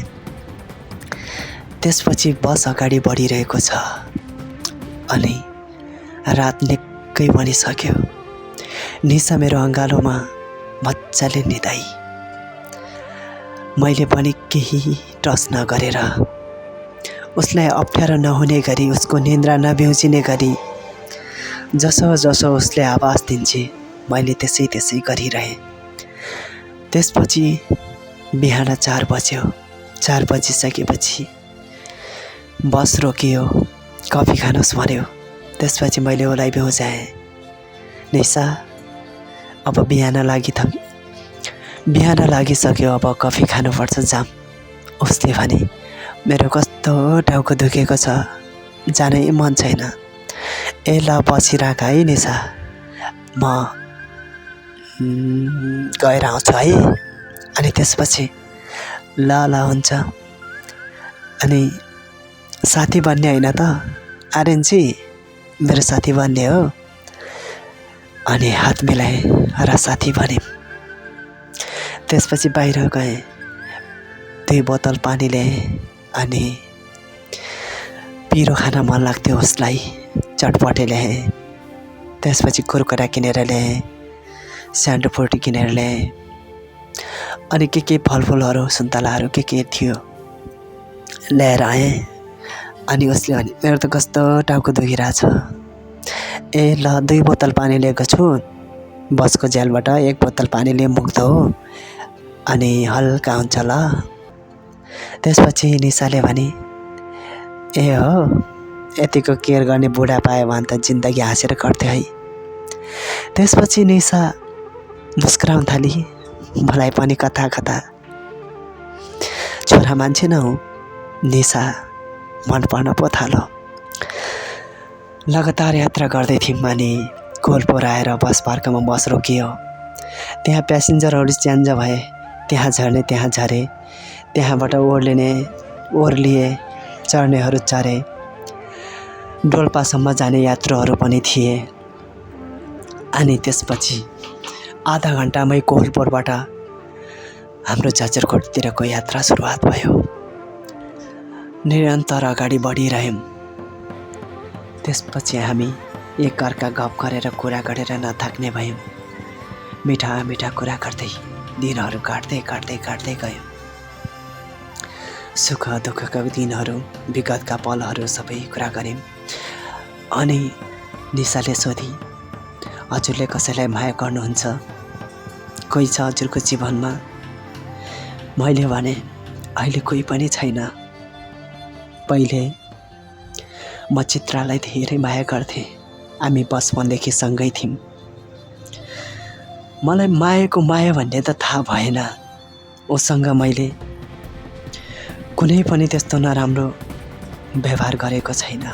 त्यसपछि बस अगाडि बढिरहेको छ अनि रात निकै बनिसक्यो। निशा मेरो अँगालोमा मजाले निदाई। मैले पनि केही टच नगरेर उसलाई अप्ठ्यारो नहुने गरी, उसको निन्द्रा नभ्याउजिने गरी जसो जसो उसले आवाज दिन्छे मैले त्यसै त्यसै गरिरहेँ। त्यसपछि बिहान 4 बज्यो। 4 बजिसकेपछि बस रोकियो, कफी खानुहोस् भन्यो। त्यसपछि मैले उसलाई बेहोजाएँ। निशा अब बिहान लागिसक्यो, अब कफी खानुपर्छ, जाम। उसले भने, मेरो कस्तो टाउको दुखेको छ, जानै मन छैन। ए ल बसिराख है निशा, म गएर आउँछु है। अनि त्यसपछि ल हुन्छ। अनि साथी बन्ने होइन त? आर्यनजी मेरो साथी बन्ने हो। अनि हात मिलाएँ र साथी बन्यौँ। त्यसपछि बाहिर गएँ, 2 बोतल पानी ल्याएँ। अनि पिरो खान मन लाग्थ्यो उसलाई, चटपटे ल्याएँ। त्यसपछि कुरकुरा किनेर ल्याएँ, स्यान्डो फ्रुटी किनेर ल्याएँ। अनि के फलफुलहरू, सुन्तलाहरू के थियो ल्याएर आएँ। अनि उसले भने, मेरो त कस्तो टाउको दुखिरहेछ। ए ल 2 बोतल पानी लिएको छु, बसको झ्यालबाट 1 बोतल पानी लिए मुग्ध हो, अनि हल्का हुन्छ ल। त्यसपछि निशाले भने, ए हो यतिको केयर गर्ने बुढा पायो भने त जिन्दगी हाँसेर कट्थ्यो है। त्यसपछि निशा मुस्कुराउन थाली। मलाई पनि कता कता छोरा मान्छे न हो, निशा मन पर्न पो थालो। लगातार यात्रा गर्दै थियौँ अनि कोलपोर आएर बस पार्कमा बस रोकियो। त्यहाँ प्यासेन्जरहरू च्यान्ज भए, त्यहाँ झर्ने त्यहाँ झरे, त्यहाँबाट ओर्लिए, चढ्नेहरू चढे। डोल्पासम्म जाने यात्रुहरू पनि थिए। अनि त्यसपछि आधा घन्टामै कोलपोरबाट हाम्रो जाजरकोटतिरको यात्रा सुरुवात भयो। निरन्तर अगाडि बढिरह्यौँ। त्यसपछि हामी एकअर्का गफ गरेर कुरा गरेर नथाक्ने भयौँ। मिठा मिठा कुरा गर्दै दिनहरू काट्दै गयौँ। सुख दुःखका दिनहरू, विगतका पलहरू सबै कुरा गऱ्यौँ। अनि निशाले सोधी, हजुरले कसैलाई माया गर्नुहुन्छ? कोही छ हजुरको जीवनमा? मैले भने, अहिले कोही पनि छैन। पहिले म चित्रालाई धेरै माया गर्थेँ। हामी बचपनदेखि सँगै थियौँ। मलाई मायाको माया भन्ने त थाहा भएन। उसँग मैले कुनै पनि त्यस्तो नराम्रो व्यवहार गरेको छैन।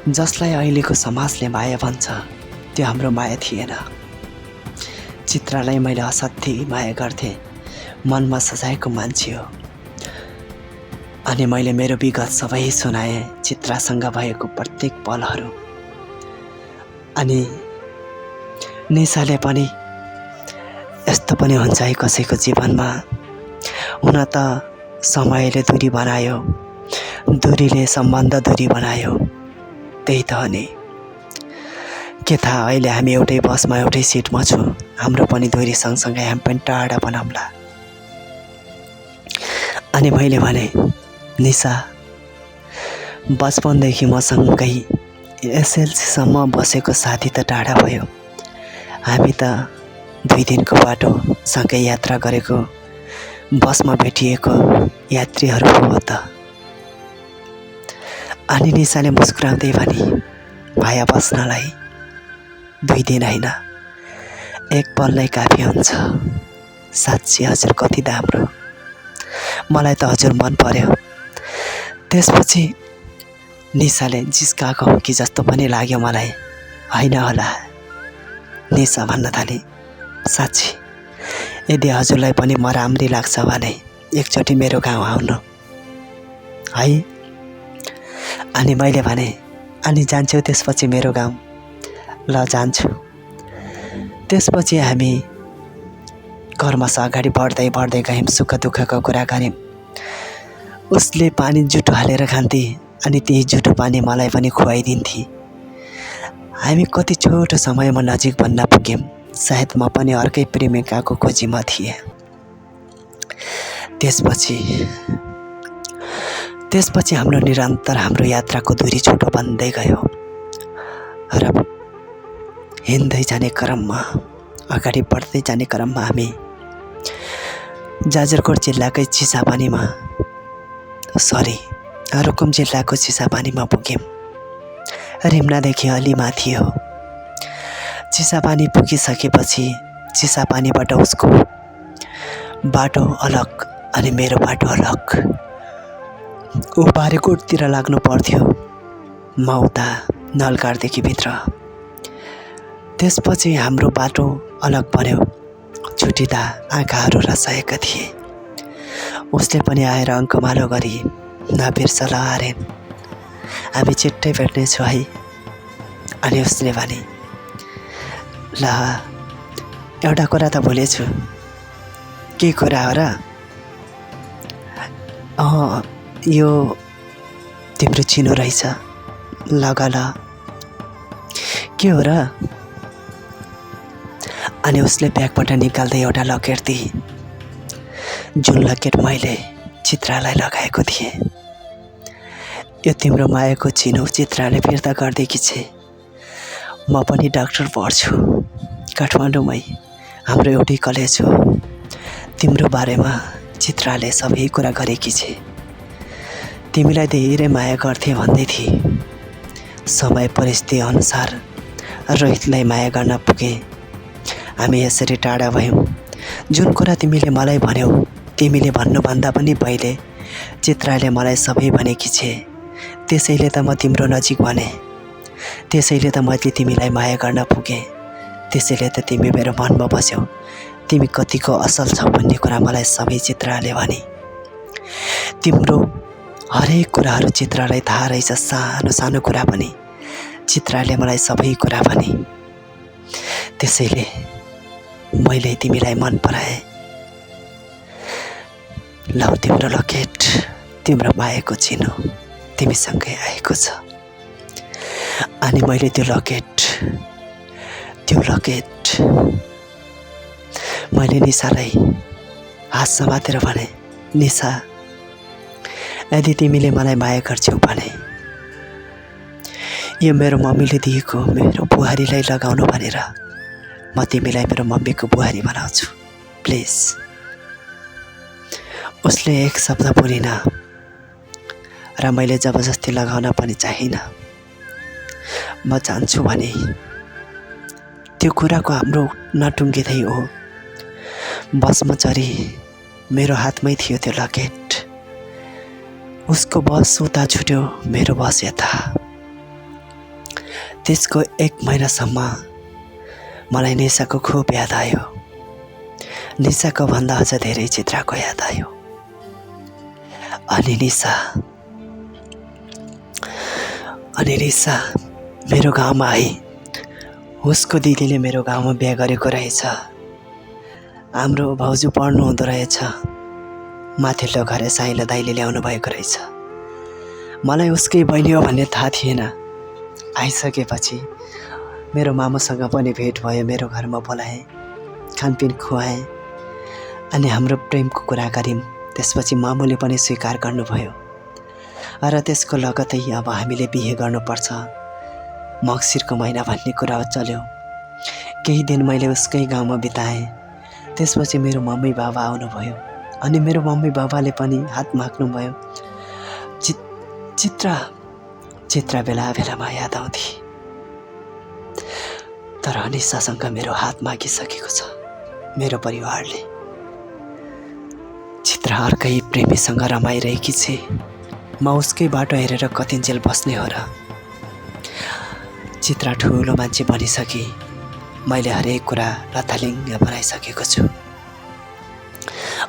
जसलाई अहिलेको समाजले माया भन्छ त्यो हाम्रो माया थिएन। चित्रालाई मैले असाध्यै माया गर्थेँ। मनमा सजाएको मान्छे हो। अनि मैले मेरो विगत सबै सुनाएँ, चित्रासँग भएको प्रत्येक पलहरू। अनि निशाले पनि यस्तो पनि हुन्छ है कसैको जीवनमा। हुन त समयले दूरी बनायो, दूरीले सम्बन्ध दूरी बनायो। त्यही त हो नि। के थाहा अहिले हामी एउटै बसमा एउटै सिटमा छु, हाम्रो पनि दूरी सँगसँगै हामी पनि टाढा बनाउँला। अनि मैले भने, निशा बचपनदेखि मसँगै एसएलसीसम्म बसेको साथी त टाढा भयो। हामी त 2 दिनको बाटो सँगै यात्रा गरेको, बसमा भेटिएको यात्रीहरू हो त। अनि निशाले मुस्कुराउँदै भनी, भाया बस्नलाई 2 दिन होइन, 1 पल नै काफी हुन्छ। साँच्ची हजुर कति राम्रो। मलाई त हजुर मन पर्यो। त्यसपछि निशाले जिस्काएको हो कि जस्तो पनि लाग्यो मलाई। होइन होला, निशा भन्न थाले, साँच्ची यदि हजुरलाई पनि म राम्री लाग्छ भने एकचोटि मेरो गाउँ आउनु है। अनि मैले भने, अनि जान्छौ त्यसपछि मेरो गाउँ? ल जान्छु। त्यसपछि हामी कर्मश अगाडि बढ्दै बढ्दै गयौँ। सुख दुःखको कुरा गऱ्यौँ। उसले पानी जुठो हालेर खान्थे अनि त्यही जुठो पानी मलाई पनि खुवाइदिन्थे। हामी कति छोटो समयमा नजिक बन्न पुग्यौँ। सायद म पनि अर्कै प्रेमिकाको खोजीमा थिएँ। त्यसपछि हाम्रो निरन्तर हाम्रो यात्राको दूरी छोटो बन्दै गयो र हिँड्दै जाने क्रममा, अगाडि बढ्दै जाने क्रममा हामी जाजरकोट जिल्लाकै रुकुम जिल्लाको चिसापानीमा पुग्यौँ। रिम्नादेखि अलि माथि हो। चिसापानी पुगिसकेपछि चिसापानीबाट उसको बाटो अलग अनि मेरो बाटो अलग। ऊ बारेकोटतिर लाग्नु पर्थ्यो, म उता नलगाडदेखि भित्र। त्यसपछि हाम्रो बाटो अलग पर्यो। छुटिँदा आँखाहरू रसाएका थिए। उसले पनि आएर अङ्कमालो गरी, नबिर्सल आर्यन, हामी छिट्टै भेट्नेछौँ है। अनि उसले भने, ल एउटा कुरा त भुलेछु। के कुरा हो र? यो तिम्रो चिनो रहेछ, लग ल। के हो र? अनि उसले ब्यागबाट निकाल्दै एउटा लकेट दिए, जुन लकेट मैले चित्रालाई लगाएको थिएँ। यो तिम्रो मायाको चिनो चित्राले फिर्ता गर्दैकी छे। म पनि डाक्टर पढ्छु काठमाडौँमै, हाम्रो एउटै कलेज हो। तिम्रो बारेमा चित्राले सबै कुरा गरेकी छे। तिमीलाई धेरै माया गर्थे भन्दै थिए। समय परिस्थिति अनुसार रोहितलाई माया गर्न पुगे। हामी यसरी टाढा भयौँ। जुन कुरा तिमीले मलाई भन्यौ, तिमीले भन्नुभन्दा पनि पहिले चित्राले मलाई सबै भनेकी छे। त्यसैले त म तिम्रो नजिक भने। त्यसैले त मैले तिमीलाई माया गर्न पुगेँ। त्यसैले त तिमी मेरो मनमा बस्यौ। तिमी कतिको असल छौ भन्ने कुरा मलाई सबै चित्राले भने। तिम्रो हरेक कुराहरू चित्रालाई थाहा रहेछ, सानो सानो कुरा पनि चित्राले मलाई सबै कुरा भने। त्यसैले मैले तिमीलाई मन पराएँ। ल तिम्रो लकेट, तिम्रो मायाको चिनो तिमीसँगै आएको छ। अनि मैले त्यो लकेट मैले निशालाई हात समातेर भने, निशा यदि तिमीले मलाई माया गर्छौ भने यो मेरो मम्मीले दिएको मेरो बुहारीलाई लगाउनु भनेर म तिमीलाई मेरो मम्मीको बुहारी बनाउँछु, प्लिज। उसले एक शब्द बोलिन र मैले जबरजस्ती लगाउन पनि चाहिनँ। म जान्छु भने त्यो कुराको हाम्रो नटुङ्गिँदै हो बसमा चढी मेरो हातमै थियो त्यो लकेट। उसको बस उता छुट्यो, मेरो बस यता। त्यसको 1 महिनासम्म मलाई निशाको खुब याद आयो। निशाको भन्दा अझ धेरै चित्राको याद आयो। अनि निशा मेरो गाउँमा आई। उसको दिदीले मेरो गाउँमा बिहा गरेको रहेछ। हाम्रो भाउजू पढ्नु हुँदो रहेछ। माथिल्लो घर साइलो दाइले ल्याउनु भएको रहेछ। मलाई उसकै बहिनी हो भन्ने थाहा थिएन। आइसकेपछि मेरो मामुसँग पनि भेट भयो। मेरो घरमा बोलाए, खानपिन खुवाए अनि हाम्रो प्रेमको कुरा गऱ्यौँ। त्यसपछि मामुले पनि स्वीकार गर्नुभयो र त्यसको लगतै अब हामीले बिहे गर्नुपर्छ, मक्सिरको महिना भन्ने कुरा चल्यो। केही दिन मैले उसकै गाउँमा बिताएँ। त्यसपछि मेरो मम्मी बाबा आउनुभयो अनि मेरो मम्मी बाबाले पनि हात माग्नुभयो। चित्रा बेला बेलामा याद आउँथे। तर निशासँग मेरो हात मागिसकेको छ मेरो परिवारले। चित्रा अर्कै प्रेमीसँग रमाइरहेकी छे। म उसकै बाटो हेरेर कतिन्जेल बस्ने हो र। चित्रा ठुलो मान्छे बनिसके। मैले हरेक कुरा लथालिङ्ग बनाइसकेको छु।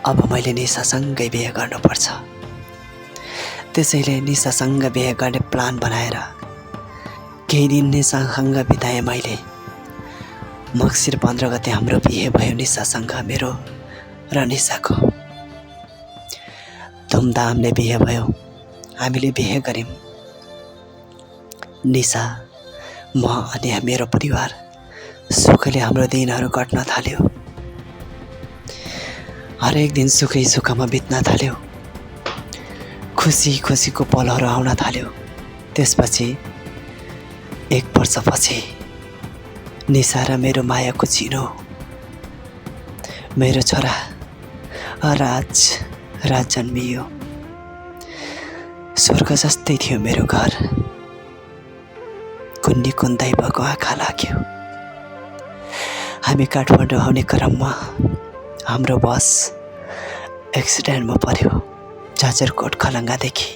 अब मैले निशासँगै बिहे गर्नुपर्छ। त्यसैले निशासँग बिहे गर्ने प्लान बनाएर केही दिन निशासँग बिताएँ मैले। मक्सिर 15 गते हाम्रो बिहे भयो निशासँग, मेरो र निशाको। धुमधामले बिहे भयो। हामीले बिहे गऱ्यौँ। निशा, म अनि मेरो परिवार सुखले हाम्रो दिनहरू कट्न थाल्यो। हरेक दिन सुखै सुखमा बित्न थाल्यो। खुसीको पलहरू आउन थाल्यो। त्यसपछि 1 वर्षपछि निशा र मेरो मायाको चिनो, मेरो छोरा राज जन्मियो। स्वर्ग जस्तै थियो मेरो घर। कुन्नी दैवको आँखा लाग्यो। हामी काठमाडौँ आउने क्रममा हाम्रो बस एक्सिडेन्टमा पर्यो। जाजरकोट खलङ्गादेखि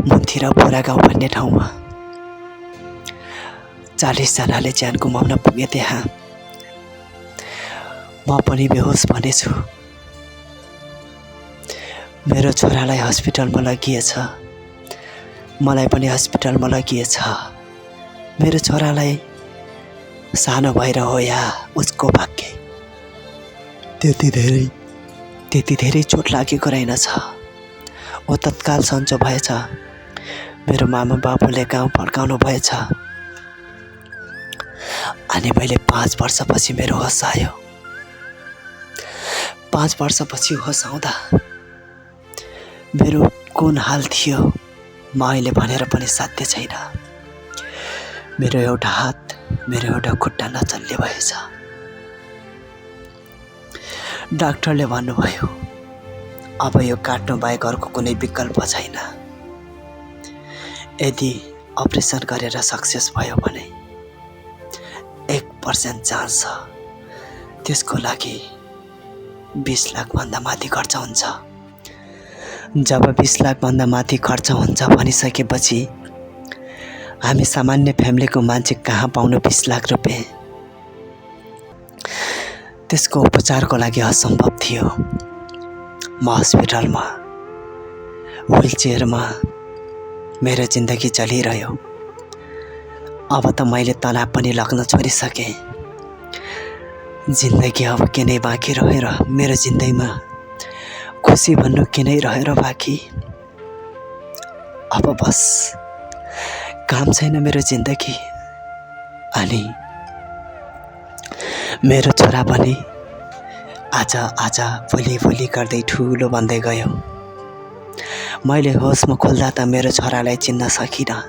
मुन्तिर बोरा गाउँ भन्ने ठाउँमा 40 जनाले ज्यान गुमाउन पुगे। त्यहाँ म पनि बेहोस बनेछु। मेरो छोरालाई हस्पिटलमा लगिएछ। मलाई पनि हस्पिटलमा लगिएछ। मेरो छोरालाई सानो भएर हो या उसको भाग्य त्यति धेरै चोट लागेको रहेनछ। ओ तत्काल सन्चो भएछ। मेरो मामा बाबुले गाउँ फर्काउनु भएछ। अनि मैले 5 वर्षपछि मेरो होस आयो। 5 वर्षपछि होस आउँदा मेरो कुन हाल थियो म अहिले भनेर पनि साध्य छैन। मेरो एउटा हात, मेरो एउटा खुट्टा नचल्ने भएछ। डाक्टरले भन्नुभयो अब यो काट्नु बाहेक अर्को कुनै विकल्प छैन। यदि अपरेसन गरेर सक्सेस भयो भने 1% चान्स छ। त्यसको लागि 20 लाखभन्दा माथि खर्च हुन्छ। जब 20 लाखभन्दा माथि खर्च हुन्छ भनिसकेपछि हामी सामान्य फ्यामिलीको मान्छे कहाँ पाउनु 20 लाख रुपियाँ। त्यसको उपचारको लागि असम्भव थियो। म हस्पिटलमा व्हिलचेयरमा मेरो जिन्दगी चलिरह्यो। अब त मैले तनाव पनि लग्न छोडिसकेँ। जिन्दगी अब के नै बाँकी रह्यो र मेरो जिन्दगीमा खुसी भन्नु के नै रह्यो र बाँकी। अब बस काम छैन मेरो जिन्दगी। अनि मेरो छोरा पनि आज भोलि गर्दै ठुलो बन्दै गयो। मैले होसमा खोल्दा त मेरो छोरालाई चिन्न सकिनँ।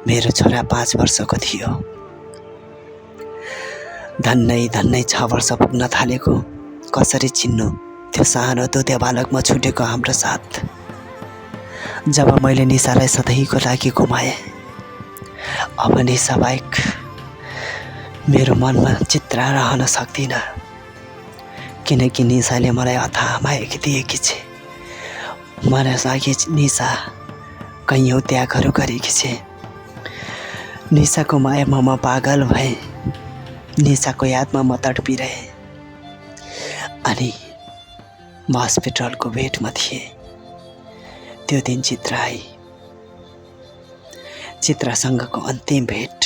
मेरो छोरा 5 वर्षको थियो। धन्नै 6 वर्ष पुग्न थालेको कसरी चिन्नु त्यो सानो दुधे बालकमा छुटेको हाम्रो साथ। जब मैले निशालाई सधैँको लागि गुमाएँ, अब निशा बाहेक मेरो मनमा चित्र रहन सक्दिन, किनकि निशाले मलाई अथाह माया दिएकी छे। मर्न लागि निशा कैयौँ त्यागहरू गरेकी छे। निशाको मायामा म पागल भएँ, निशाको यादमा म तडपिरहेँ। अनि म हस्पिटलको बेडमा थिएँ। त्यो दिन चित्र आई, चित्रसँगको अन्तिम भेट।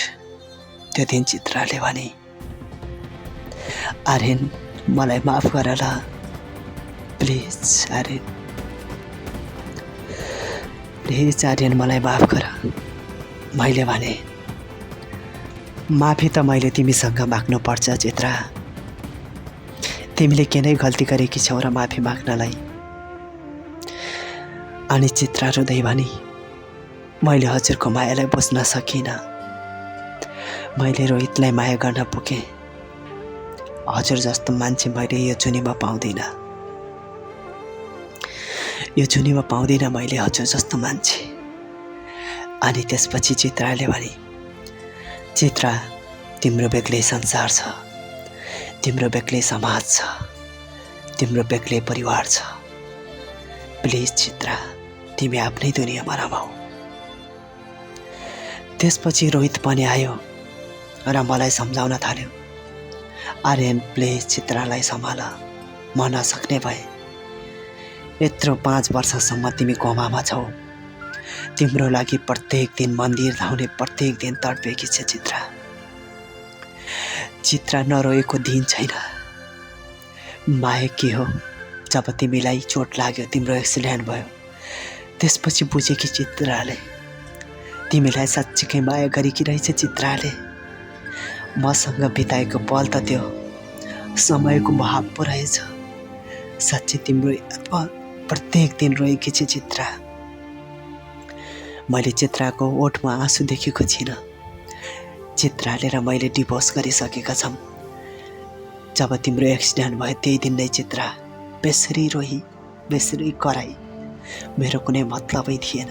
त्यो दिन चित्रले भने, आर्यन मलाई माफ गर ल, प्लिज आर्यन, प्लिज आर्यन मलाई माफ गर। मैले भने, माफी त मैले तिमीसँग माग्नु पर्छ चित्र, तिमीले के नै गल्ती गरेकी छौ र माफी माग्नलाई। अनि चित्र रुँदै भनी, मैले हजुरको मायालाई बुझ्न सकिनँ, मैले रोहितलाई माया गर्न पुगेँ। हजुर जस्तो मान्छे मैले यो जुनीमा पाउँदिनँ, यो जुनीमा पाउँदिनँ मैले हजुर जस्तो मान्छे। अनि त्यसपछि चित्रले भने, चित्र तिम्रो बेग्लै संसार छ, तिम्रो बेग्लै समाज छ, तिम्रो बेग्लै परिवार छ। प्लिज चित्र, तिमी आफ्नै दुनियाँमा रमाऊ। त्यसपछि रोहित पनि आयो र मलाई सम्झाउन थाल्यो, आर्यन प्लिज चित्रलाई सम्हाल, म नसक्ने भए। यत्रो 5 वर्षसम्म तिमी कोमामा छौ, तिम्रो लागि प्रत्येक दिन मन्दिर धाउने, प्रत्येक दिन तडपेकी छ चित्र। चित्र नरोएको दिन छैन। माया के हो? जब तिमीलाई चोट लाग्यो, तिम्रो एक्सिडेन्ट भयो, त्यसपछि बुझेकी चित्रले तिमीलाई साँच्चीकै माया गरेकी रहेछ चित्रले। मसँग बिताएको पल त त्यो समयको भाव पो रहेछ। साँच्चै तिम्रो यादमा प्रत्येक दिन रोएकी छ चित्र। मैले चित्रको ओठमा आँसु देखेको छिन। चित्रले र मैले डिभोर्स गरिसकेका छौँ। जब तिम्रो एक्सिडेन्ट भयो त्यही दिन नै चित्र बेसरी रोही, बेसरी कराई। मेरो कुनै मतलबै थिएन,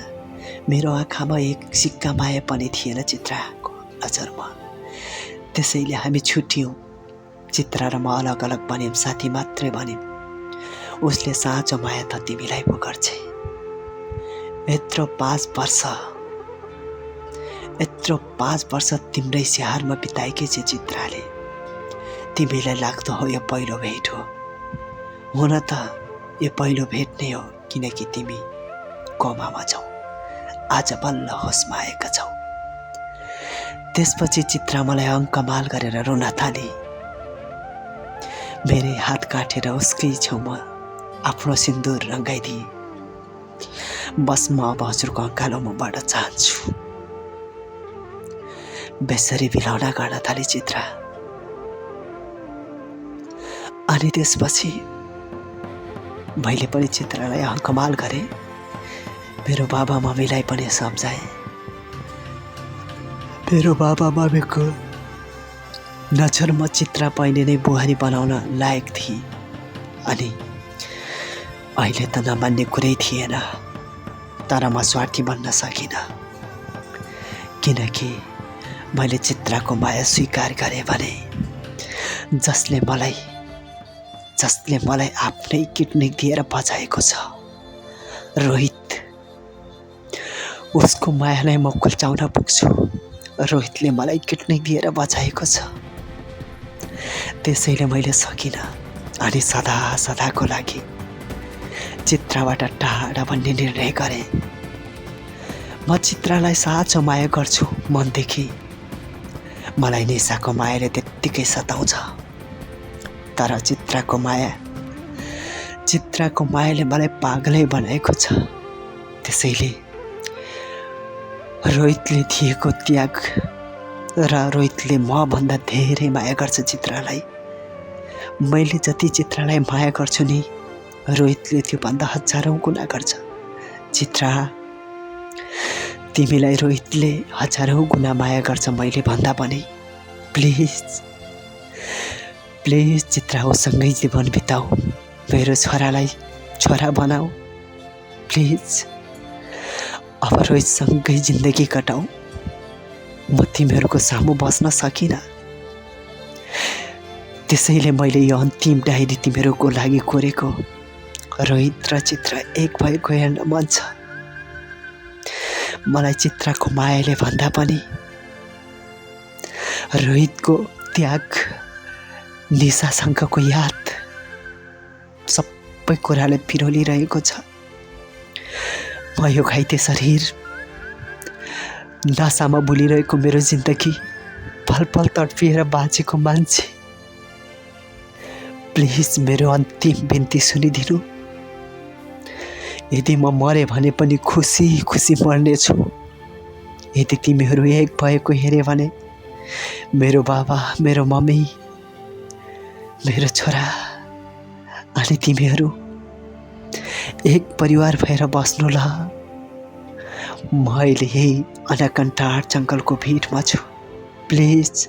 मेरो आँखामा एक सिक्का माया पनि थिएन चित्रको नजरमा। त्यसैले हामी छुट्यौँ। चित्र र म अलग अलग बन्यौँ, साथी मात्रै बन्यौँ। उसले साँचो माया त तिमीलाई पो गर्छे। यत्रो 5 वर्ष तिम्रै स्याहारमा बिताएकी छ चित्रले। तिमीलाई लाग्दो हो यो पहिलो भेट हो। हुन त यो पहिलो भेट नै हो, किनकि तिमी कोमामा छौ, आज बल्ल होसमा आएका छौ। त्यसपछि चित्र मलाई अङ्कमाल गरेर रुन थाले। मेरै हात काटेर उसकै छेउमा आफ्नो सिन्दुर रङ्गाइदिए। बस म अब हजुरको अँगालोमा बढ्न चाहन्छु। बेसरी बिलाउन गर्न थाले चित्र। अनि त्यसपछि मैले पनि चित्रलाई अङ्कमाल गरेँ। मेरो बाबा मम्मीलाई पनि सम्झाएँ। मेरो बाबा मम्मीको नजरमा चित्र पहिले नै बुहारी बनाउन लायक थिए। अनि अहिले त नमान्ने कुरै थिएन, तर म स्वार्थी बन्न सकिनँ, किनकि मैले चित्रको माया स्वीकार गरेँ भने जसले मलाई आफ्नै किडनी दिएर बचाएको छ, रोहित, उसको मायालाई म कुल्चाउन पुग्छु। रोहितले मलाई किडनी दिएर बचाएको छ, त्यसैले मैले सकिनँ। अनि सदाको लागि चित्रबाट टाढा भन्ने निर्णय गरेँ। म चित्रलाई साँचो माया गर्छु मनदेखि। मलाई निशाको मायाले त्यत्तिकै सताउँछ, तर चित्रको मायाले मलाई पागलै बनाएको छ। त्यसैले रोहितले दिएको त्याग र रोहितले म भन्दा धेरै माया गर्छ चित्रलाई। मैले जति चित्रलाई माया गर्छु नि, रोहितले त्यो भन्दा 1000औं गुणा गर्छ। चित्र, तिमीलाई रोहितले 1000औं गुणा माया गर्छ मैले भन्दा पनि। प्लिज चित्र, उसँगै जीवन बिताऊ। मेरो छोरालाई छोरा बनाऊ प्लिज। अब रोहितसँगै जिन्दगी कटाऊ। म तिमीहरूको सामु बस्न सकिनँ। त्यसैले मैले यो अन्तिम डायरी तिमीहरूको लागि कोरेको। रोहित र चित्र एक भएको हेर्न मन छ। मलाई चित्रको मायाले भन्दा पनि रोहितको त्याग, निशासँगको याद सबै कुराले पिरोलिरहेको छ। म यो घाइते शरीर, नसामा बुलिरहेको मेरो जिन्दगी, पल पल तडपिएर बाँचेको मान्छे, प्लिज मेरो अन्तिम बिन्ती सुनिदिनु। यदि म मरे भने पनि खुसी खुसी मर्नेछु। यदि तिमीहरू एक भएको हेरे भने मेरो बाबा, मेरो मम्मी, मेरो छोरा अनि तिमीहरू एक परिवार भएर बस्नु ल। म अहिले यही अनकन्टार जङ्गलको भिडमा छु। प्लिज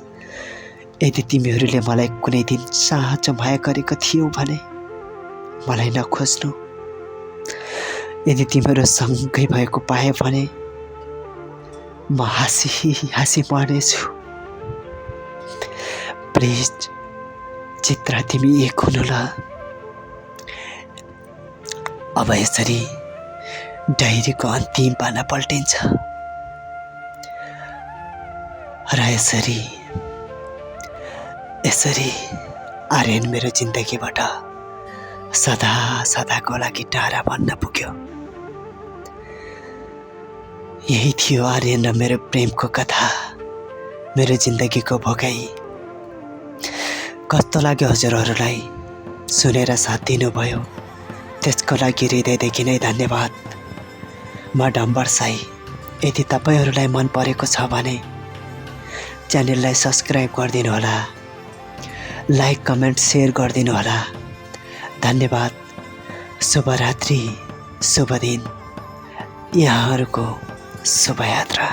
यदि तिमीहरूले मलाई कुनै दिन साँचो माया गरेको थियौ भने मलाई नखोज्नु। यदि तिमीहरू सँगै भएको पाएँ भने म हाँसी हाँसी मर्नेछु। प्लिज चित्र तिमी एक हुनु ल। अब यसरी डायरीको अन्तिम पाना पल्टिन्छ र यसरी आर्यन मेरो जिन्दगीबाट सदा सदाको लागि टाढा भन्न पुग्यो। यही थियो आर्यन र मेरो प्रेमको कथा, मेरो जिन्दगीको भोगाई। कस्तो लाग्यो हजुरहरूलाई सुनेर साथ दिनुभयो, त्यसको लागि हृदयदेखि नै धन्यवाद। म डम्बर साई। यदि तपाईहरूलाई मन परेको छ भने च्यानललाई सब्स्क्राइब गरिदिनु होला, लाइक कमेन्ट सेयर गरिदिनु होला। धन्यवाद। शुभरात्रि, शुभ दिन, यहाँहरूको शुभयात्रा।